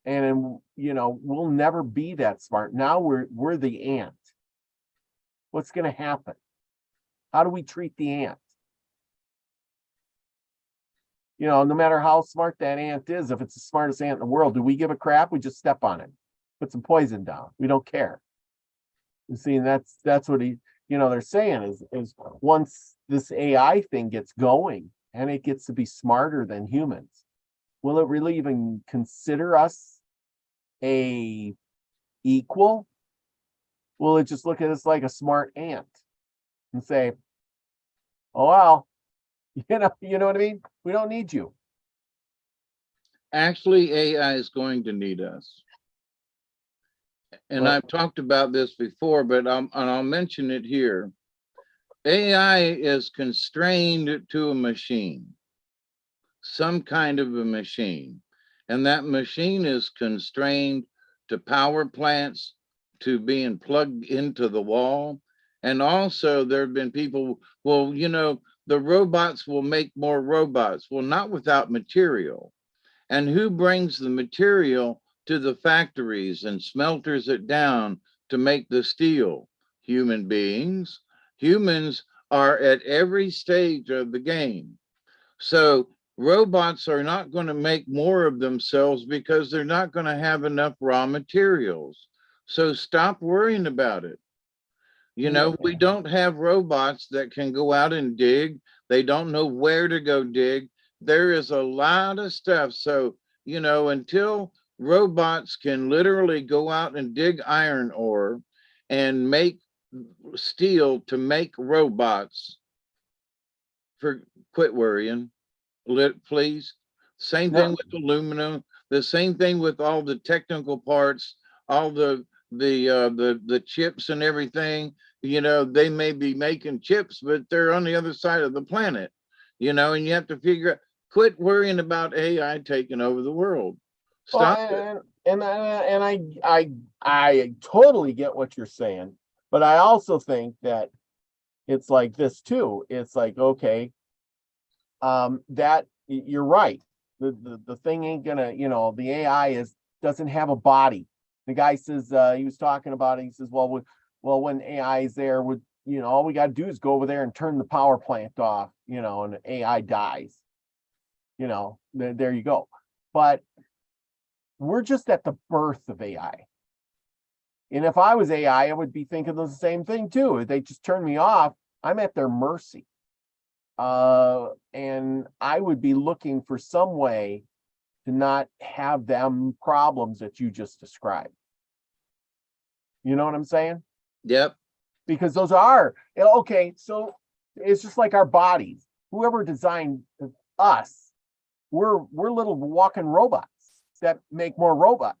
And, we'll never be that smart. Now we're the ant. What's going to happen? How do we treat the ant? No matter how smart that ant is, if it's the smartest ant in the world, do we give a crap? We just step on it, put some poison down. We don't care. You see, and that's what they're saying is once this AI thing gets going and it gets to be smarter than humans, will it really even consider us a equal? Will it just look at us like a smart ant and say, oh, well, you know what I mean? We don't need you. Actually, AI is going to need us. And I've talked about this before, but I'll mention it here. AI is constrained to a machine, some kind of a machine. And that machine is constrained to power plants, to being plugged into the wall. And also there have been people, well, the robots will make more robots. Well, not without material. And who brings the material to the factories and smelters it down to make the steel? human beings. Humans are at every stage of the game. So robots are not going to make more of themselves because they're not going to have enough raw materials. So stop worrying about it. You know, we don't have robots that can go out and dig. They don't know where to go dig. There is a lot of stuff. So, you know, until robots can literally go out and dig iron ore and make steel to make robots, for quit worrying, please. Same thing No, with aluminum. The same thing with all the technical parts, all the chips and everything. You know, they may be making chips, but they're on the other side of the planet. You know, and you have to figure out. Quit worrying about AI taking over the world. well, Stop it. and I totally get what you're saying, but I also think that it's like this too. It's like, okay, that you're right. The thing ain't gonna, the AI doesn't have a body. The guy says, he was talking about it. He says, well, when AI is there, with, all we got to do is go over there and turn the power plant off, and AI dies. There you go. But we're just at the birth of AI. And if I was AI, I would be thinking the same thing too. If they just turn me off, I'm at their mercy. And I would be looking for some way to not have them problems that you just described. You know what I'm saying? Yep. Because those are, okay, so it's just like our bodies. Whoever designed us, we're little walking robots that make more robots.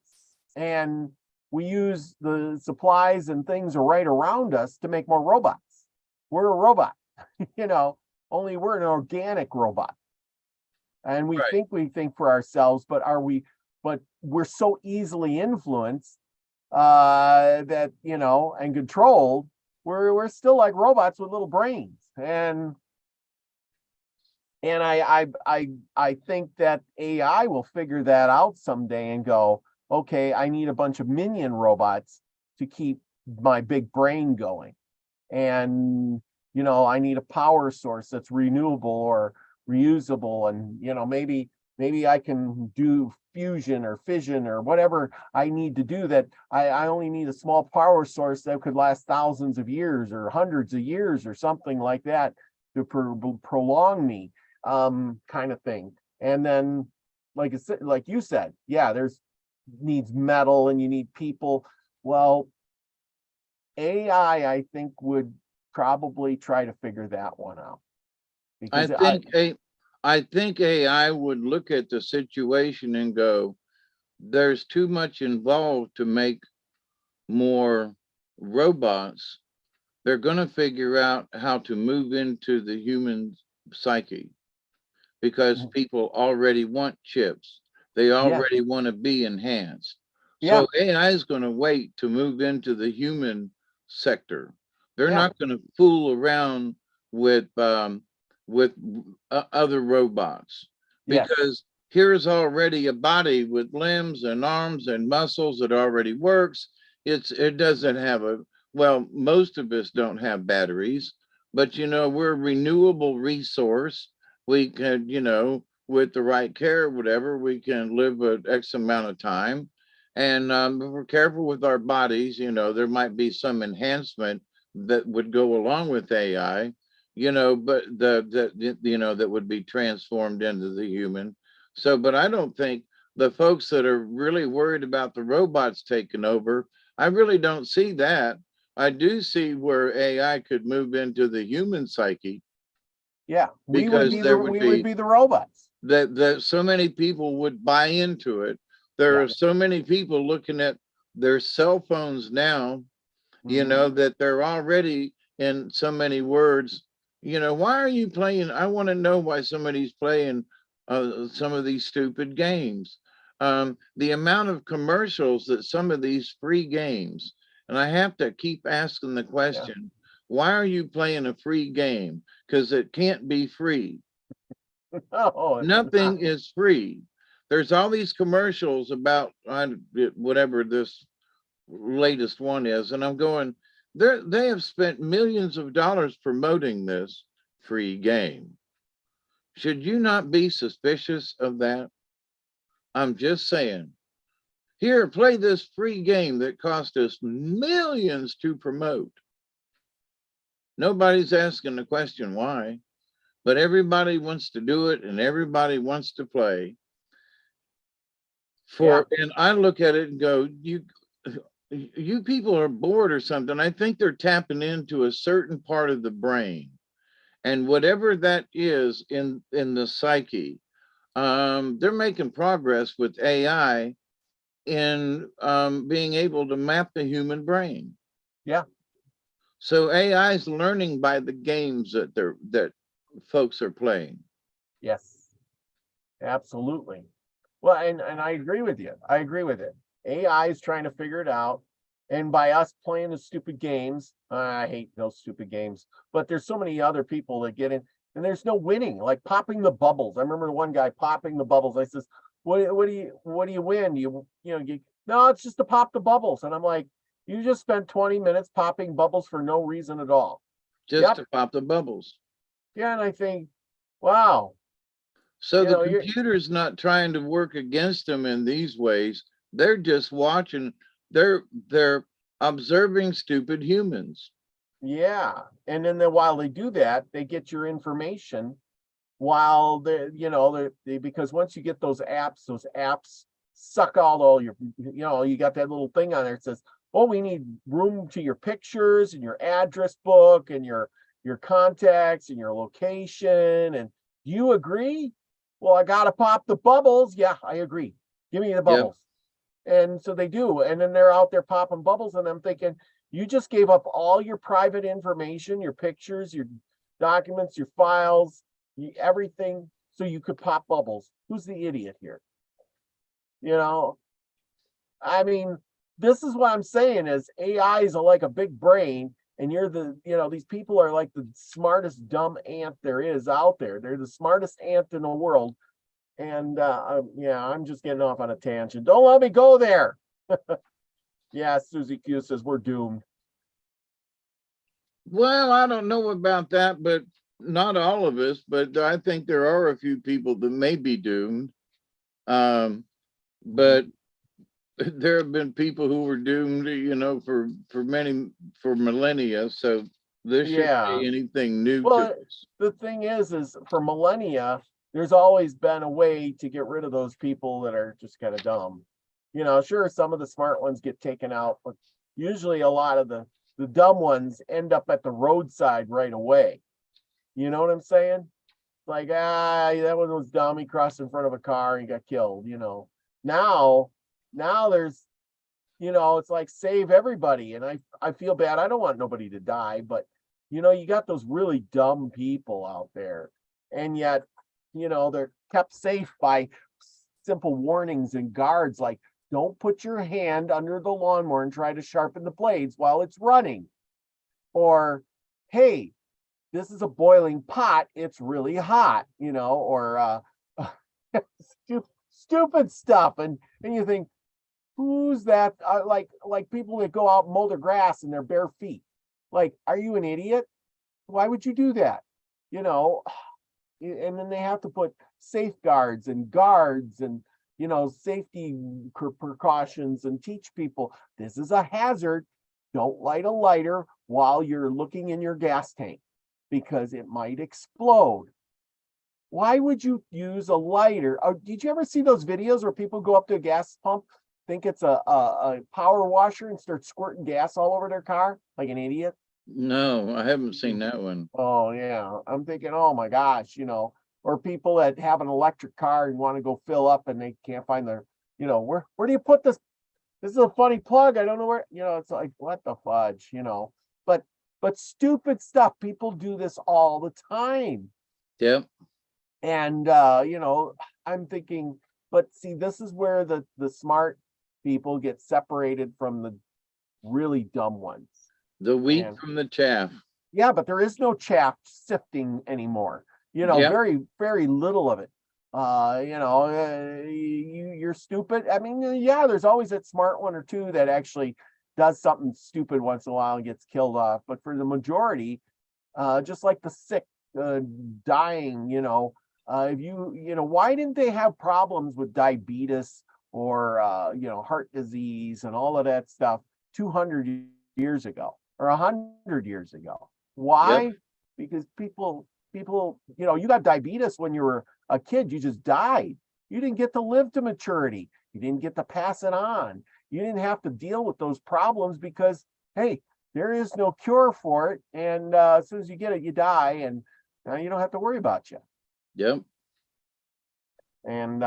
And we use the supplies and things are right around us to make more robots. We're a robot, only we're an organic robot. And we think for ourselves, but we're so easily influenced that, and controlled, we're still like robots with little brains. And I think that AI will figure that out someday and go, okay, I need a bunch of minion robots to keep my big brain going. And, I need a power source that's renewable or reusable. And, maybe I can do fusion or fission or whatever I need to do, that I only need a small power source that could last thousands of years or hundreds of years or something like that to prolong me, kind of thing. And then, like you said, yeah, there's needs metal and you need people. Well, AI, I think, would probably try to figure that one out. Because I think AI would look at the situation and go, there's too much involved to make more robots. They're going to figure out how to move into the human psyche, because people already want chips. They already want to be enhanced. Yeah. So AI is going to wait to move into the human sector. They're Yeah. not going to fool around with other robots, Yes. because here's already a body with limbs and arms and muscles that already works. It doesn't have most of us don't have batteries, but we're a renewable resource. We can, with the right care or whatever, we can live an X amount of time. And if we're careful with our bodies, there might be some enhancement that would go along with AI, but that would be transformed into the human. So, but I don't think the folks that are really worried about the robots taking over, I really don't see that. I do see where AI could move into the human psyche. Yeah, we would be the robots. That so many people would buy into it. There are so many people looking at their cell phones now, that they're already in so many words. Why are you playing? I want to know why somebody's playing some of these stupid games. The amount of commercials that some of these free games, and I have to keep asking the question, why are you playing a free game? Because it can't be free. No, Nothing is free. There's all these commercials about whatever this latest one is, and I'm going, they have spent millions of dollars promoting this free game. Should you not be suspicious of that? I'm just saying. Here, play this free game that cost us millions to promote. Nobody's asking the question why, but everybody wants to do it and everybody wants to play. And I look at it and go, you people are bored or something. I think they're tapping into a certain part of the brain, and whatever that is in the psyche, they're making progress with AI in being able to map the human brain. Yeah. So AI is learning by the games that folks are playing. Yes, absolutely. Well, and I agree with you. I agree with it. AI is trying to figure it out. And by us playing the stupid games, I hate those stupid games, but there's so many other people that get in and there's no winning, like popping the bubbles. I remember one guy popping the bubbles. I says, what do you win? No, it's just to pop the bubbles. And I'm like, you just spent 20 minutes popping bubbles for no reason at all. Just to pop the bubbles. Yeah, and I think, wow. So the computer's not trying to work against them in these ways. They're just watching. They're observing stupid humans. Yeah, and then while they do that, they get your information while they because once you get those apps suck out all your, you got that little thing on there that says, oh, we need room to your pictures and your address book and your contacts and your location. And do you agree? Well, I gotta pop the bubbles. Yeah, I agree. Give me the bubbles. Yep. And so they do. And then they're out there popping bubbles. And I'm thinking, you just gave up all your private information, your pictures, your documents, your files, everything, so you could pop bubbles. Who's the idiot here? I mean, this is what I'm saying is AI is like a big brain, and you're these people are like the smartest dumb ant there is out there. They're the smartest ant in the world. And I'm just getting off on a tangent. Don't let me go there. Yeah, Susie Q says we're doomed. Well, I don't know about that, but not all of us, but I think there are a few people that may be doomed. But there have been people who were doomed, for millennia. So this shouldn't be anything new to us. The thing is for millennia, there's always been a way to get rid of those people that are just kind of dumb. Sure, some of the smart ones get taken out, but usually a lot of the dumb ones end up at the roadside right away. You know what I'm saying? Like, that one was dumb. He crossed in front of a car and he got killed, Now there's, it's like save everybody. And I feel bad. I don't want nobody to die, but, you got those really dumb people out there. And yet, they're kept safe by simple warnings and guards like, don't put your hand under the lawnmower and try to sharpen the blades while it's running. Or, hey, this is a boiling pot. It's really hot, or stupid stuff. And you think, who's that? Like people that go out and mow their grass in their bare feet. Like, are you an idiot? Why would you do that? And then they have to put safeguards and guards and, safety precautions and teach people this is a hazard. Don't light a lighter while you're looking in your gas tank because it might explode. Why would you use a lighter? Oh, did you ever see those videos where people go up to a gas pump, think it's a power washer and start squirting gas all over their car like an idiot? No, I haven't seen that one. Oh, yeah. I'm thinking, oh my gosh, or people that have an electric car and want to go fill up and they can't find their, where do you put this? This is a funny plug. I don't know where, it's like, what the fudge, but stupid stuff. People do this all the time. Yeah. And, I'm thinking, but see, this is where the smart people get separated from the really dumb ones. The wheat from the chaff. Yeah, but there is no chaff sifting anymore. Very, very little of it. You're stupid. I mean, yeah, there's always that smart one or two that actually, does something stupid once in a while and gets killed off. But for the majority, just like the sick, dying, if why didn't they have problems with diabetes or, heart disease and all of that stuff 200 years ago or 100 years ago? Why? Yep. Because people, you got diabetes when you were a kid, you just died. You didn't get to live to maturity. You didn't get to pass it on. You didn't have to deal with those problems because, hey, there is no cure for it. And as soon as you get it, you die, and you don't have to worry about you. Yep. And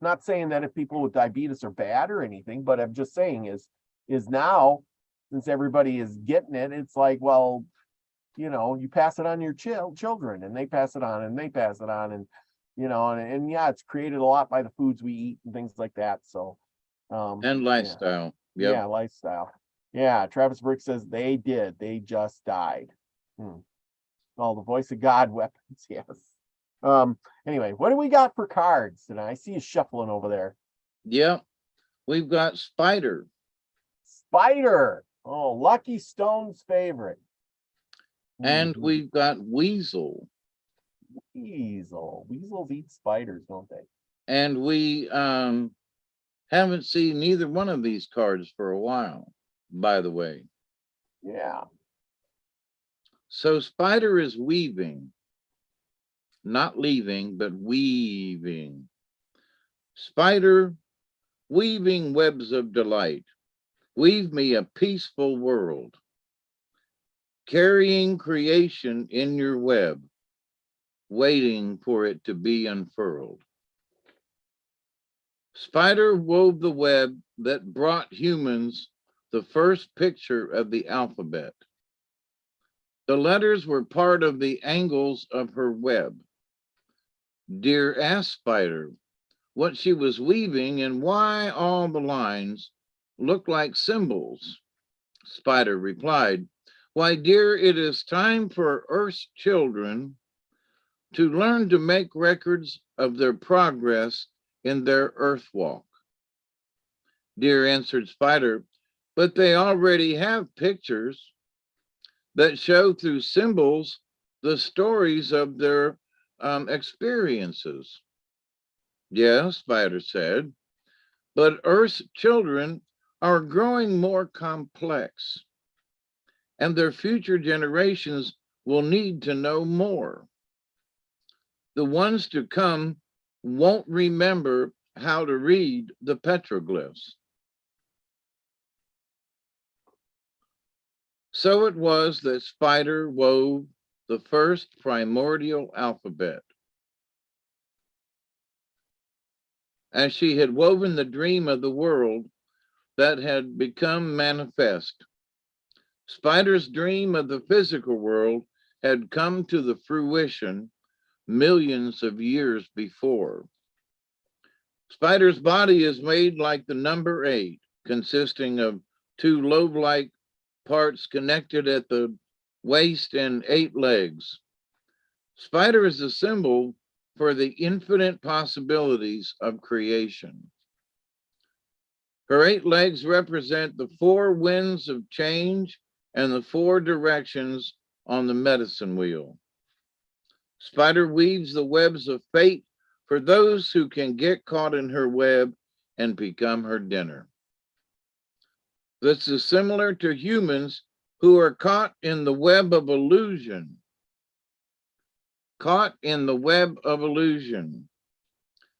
not saying that if people with diabetes are bad or anything, but I'm just saying is now, since everybody is getting it, it's like, well, you pass it on to your children, and they pass it on, and they pass it on, and and yeah, it's created a lot by the foods we eat and things like that. So And lifestyle. Yeah, Yep. lifestyle. Yeah, Travis Brick says they just died. Oh, the voice of God weapons, yes. Anyway, what do we got for cards? And I see you shuffling over there. Yep. We've got Spider. Spider. Oh, Lucky Stone's favorite. And we've got Weasel. Weasels eat spiders, don't they? And we haven't seen neither one of these cards for a while, by the way. Yeah. So Spider is weaving, not leaving, but weaving. Spider, weaving webs of delight. Weave me a peaceful world. Carrying creation in your web, waiting for it to be unfurled. Spider wove the web that brought humans the first picture of the alphabet. The letters were part of the angles of her web. Dear asked Spider what she was weaving and why all the lines looked like symbols. Spider replied, why, dear, it is time for Earth's children to learn to make records of their progress in their Earth walk. Dear answered Spider, but they already have pictures that show through symbols the stories of their experiences. Yeah, Spider said, but Earth's children are growing more complex, and their future generations will need to know more. The ones to come won't remember how to read the petroglyphs. So it was that Spider wove the first primordial alphabet. As she had woven the dream of the world that had become manifest, Spider's dream of the physical world had come to the fruition millions of years before. Spider's body is made like the number 8, consisting of 2 lobe-like parts connected at the waist and 8 legs. Spider is a symbol for the infinite possibilities of creation. Her 8 legs represent the 4 winds of change and the 4 directions on the medicine wheel. Spider weaves the webs of fate for those who can get caught in her web and become her dinner. This is similar to humans who are caught in the web of illusion. Caught in the web of illusion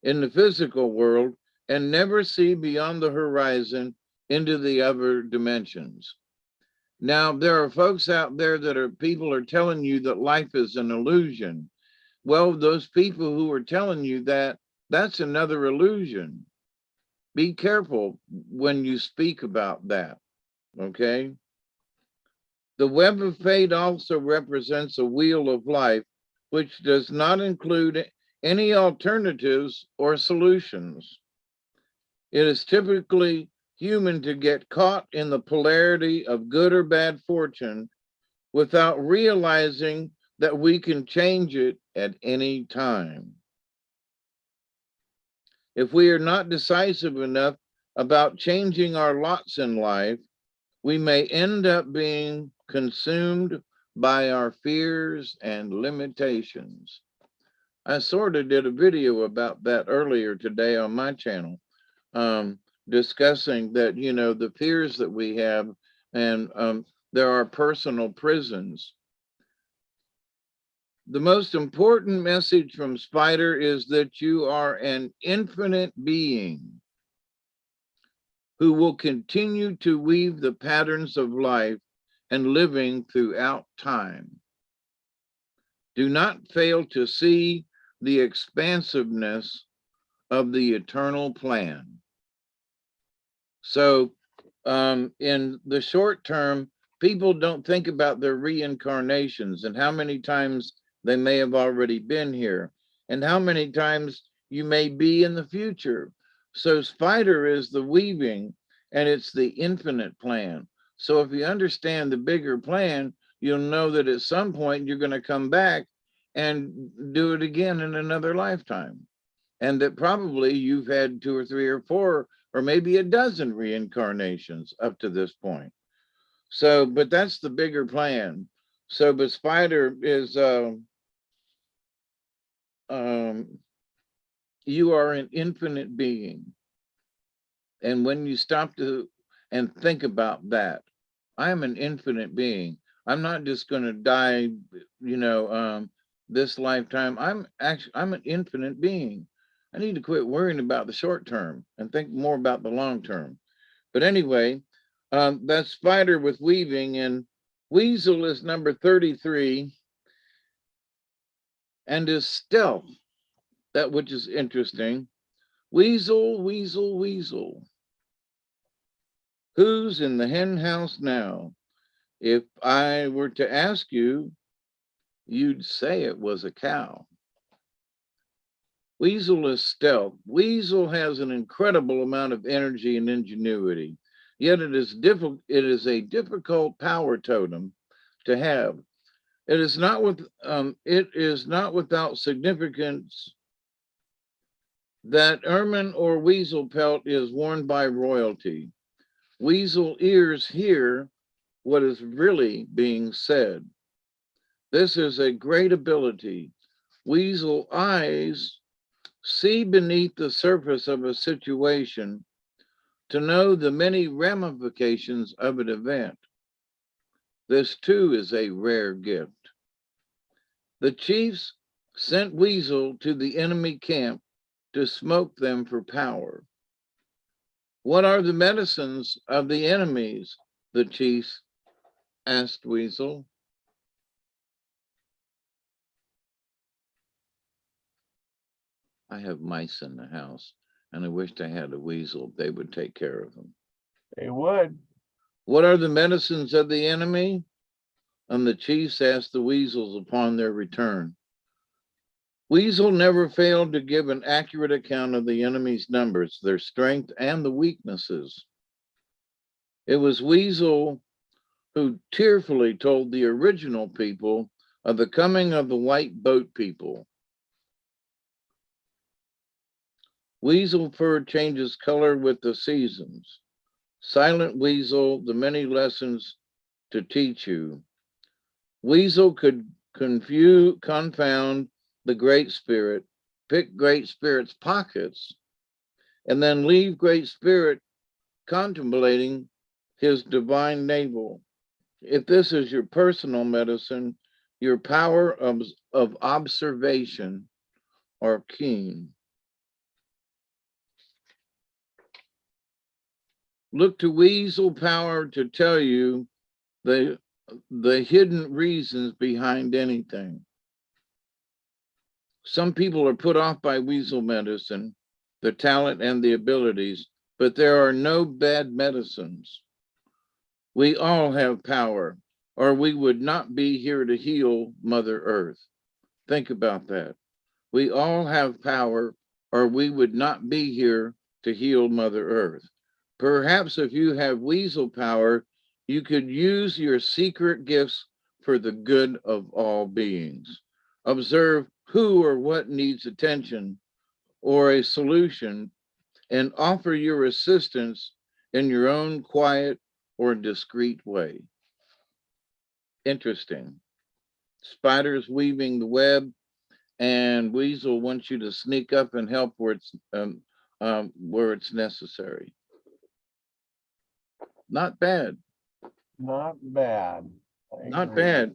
in the physical world and never see beyond the horizon into the other dimensions. Now, there are folks out there people are telling you that life is an illusion. Well, those people who are telling you that, that's another illusion. Be careful when you speak about that, okay? The web of fate also represents a wheel of life, which does not include any alternatives or solutions. It is typically human to get caught in the polarity of good or bad fortune without realizing that we can change it at any time. If we are not decisive enough about changing our lots in life, we may end up being consumed by our fears and limitations. I sort of did a video about that earlier today on my channel, discussing that, you know, the fears that we have, and there are personal prisons. The most important message from Spider is that you are an infinite being who will continue to weave the patterns of life and living throughout time. Do not fail to see the expansiveness of the eternal plan. So in the short term, people don't think about their reincarnations and how many times they may have already been here and how many times you may be in the future. So Spider is the weaving, and it's the infinite plan. So if you understand the bigger plan, you'll know that at some point you're going to come back and do it again in another lifetime. And that probably you've had 2 or 3 or 4 or maybe a dozen reincarnations up to this point. So, but that's the bigger plan. So, but Spider is, you are an infinite being. And when you stop to and think about that, I am an infinite being. I'm not just going to die, you know, this lifetime. I'm an infinite being. I need to quit worrying about the short term and think more about the long term. But anyway, that's Spider with weaving, and Weasel is number 33, and is stealth, that which is interesting. Weasel, weasel, weasel. Who's in the hen house now? If I were to ask you, you'd say it was a cow. Weasel is stealth. Weasel has an incredible amount of energy and ingenuity, yet it is a difficult power totem to have. It is not without significance that ermine or weasel pelt is worn by royalty. Weasel ears hear what is really being said. This is a great ability. Weasel eyes see beneath the surface of a situation to know the many ramifications of an event. This too is a rare gift. The chiefs sent Weasel to the enemy camp to smoke them for power. What are the medicines of the enemies? The chiefs asked Weasel. I have mice in the house, and I wished I had a weasel. They would take care of them. They would. What are the medicines of the enemy? And the chiefs asked the weasels upon their return. Weasel never failed to give an accurate account of the enemy's numbers, their strength, and the weaknesses. It was Weasel who tearfully told the original people of the coming of the white boat people. Weasel fur changes color with the seasons. Silent Weasel, the many lessons to teach you. Weasel could confound the Great Spirit, pick Great Spirit's pockets, and then leave Great Spirit contemplating his divine navel. If this is your personal medicine, your power of observation are keen. Look to Weasel power to tell you the hidden reasons behind anything. Some people are put off by Weasel medicine, the talent and the abilities, but there are no bad medicines. We all have power, or we would not be here to heal Mother Earth. Think about that. We all have power, or we would not be here to heal Mother Earth. Perhaps if you have weasel power, you could use your secret gifts for the good of all beings. Observe who or what needs attention or a solution, and offer your assistance in your own quiet or discreet way. Interesting. Spiders weaving the web, and Weasel wants you to sneak up and help where it's necessary. Not bad. Not bad. Not bad.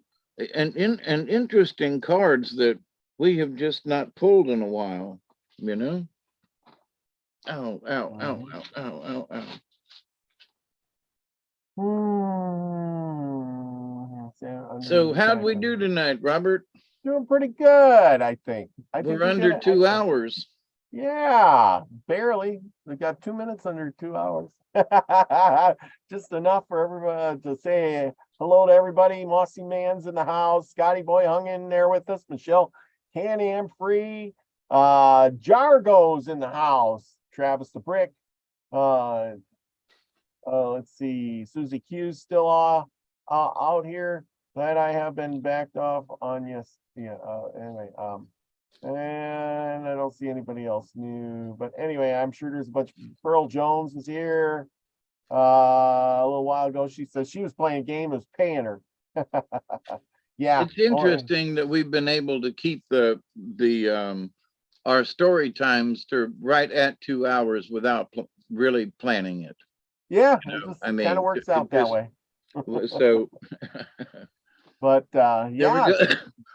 And interesting cards that we have just not pulled in a while, you know? Ow, ow, ow, ow, ow, ow, ow. So how'd we do tonight, Robert? Doing pretty good, I think. We're under 2 hours. Yeah, barely. We got 2 minutes under 2 hours. Just enough for everybody to say hello to everybody. Mossy Man's in the house. Scotty Boy hung in there with us. Michelle Can-Am Free. Jargo's in the house. Travis the Brick. Let's see. Susie Q's still out here. Glad I have been backed off on yes. Yeah. Anyway. And I don't see anybody else new. But anyway, I'm sure there's a bunch of Pearl Jones was here. A little while ago. She says she was playing a game, it was paying her. Yeah. It's interesting that we've been able to keep our story times to right at 2 hours without really planning it. Yeah, You know, it just kind of works out that way. So, but yeah,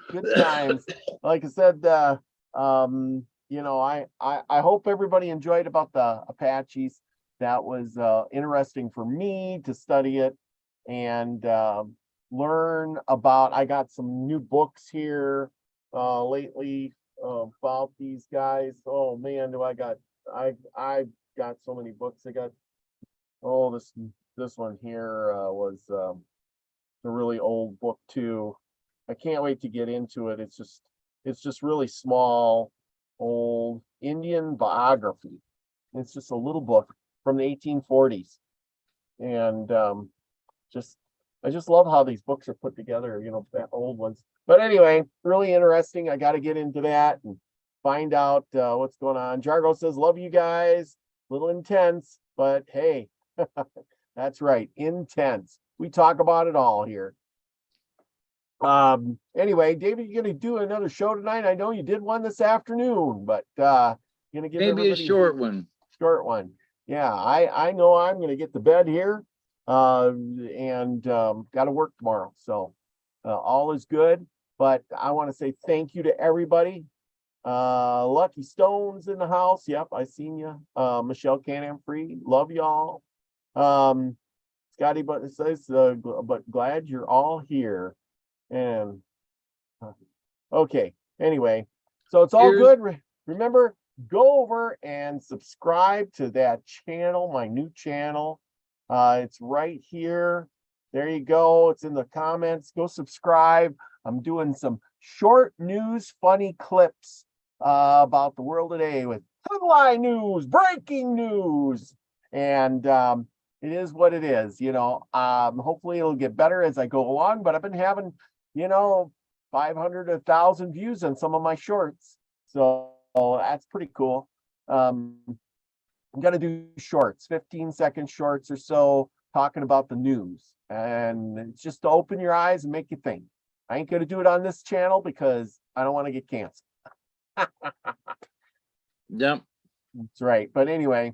good times. Like I said, you know, I hope everybody enjoyed about the Apaches. That was interesting for me to study it and learn about. I got some new books here lately about these guys. Oh man, do I got so many books. I got this one here was a really old book too. I can't wait to get into it. It's just really small, old Indian biography. It's just a little book from the 1840s. And I just love how these books are put together, you know, old ones. But anyway, really interesting. I got to get into that and find out what's going on. Jargo says, love you guys. Little intense, but hey, that's right, intense. We talk about it all here. Anyway, David, you're gonna do another show tonight. I know you did one this afternoon, but you're gonna give maybe a short one. Short one. Yeah, I know I'm gonna get to bed here and gotta work tomorrow. So all is good. But I want to say thank you to everybody. Lucky Stones in the house. Yep, I seen you. Michelle Can-Am Free. Love y'all. Scotty but says but glad you're all here. And okay, anyway, so it's all good. Remember, go over and subscribe to that channel, my new channel. It's right here. There you go. It's in the comments. Go subscribe. I'm doing some short news, funny clips about the world today with headline news, breaking news, and it is what it is. You know, hopefully it'll get better as I go along. But I've been having, you know, 500 to 1,000 views on some of my shorts, so that's pretty cool. I'm gonna do shorts, 15-second shorts or so, talking about the news, and it's just to open your eyes and make you think. I ain't gonna do it on this channel because I don't want to get canceled. Yep, that's right. But anyway,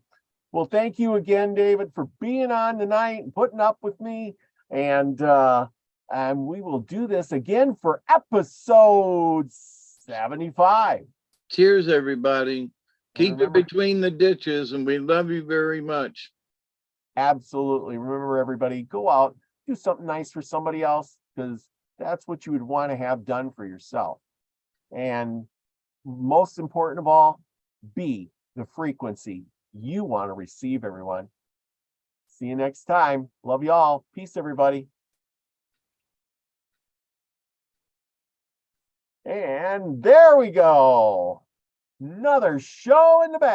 well, thank you again, David, for being on tonight and putting up with me, and we will do this again for episode 75. Cheers, everybody. Keep it between the ditches, and we love you very much. Absolutely. Remember, everybody, go out, do something nice for somebody else, because that's what you would want to have done for yourself. And most important of all, be the frequency you want to receive, everyone. See you next time. Love you all. Peace, everybody. And there we go. Another show in the bag.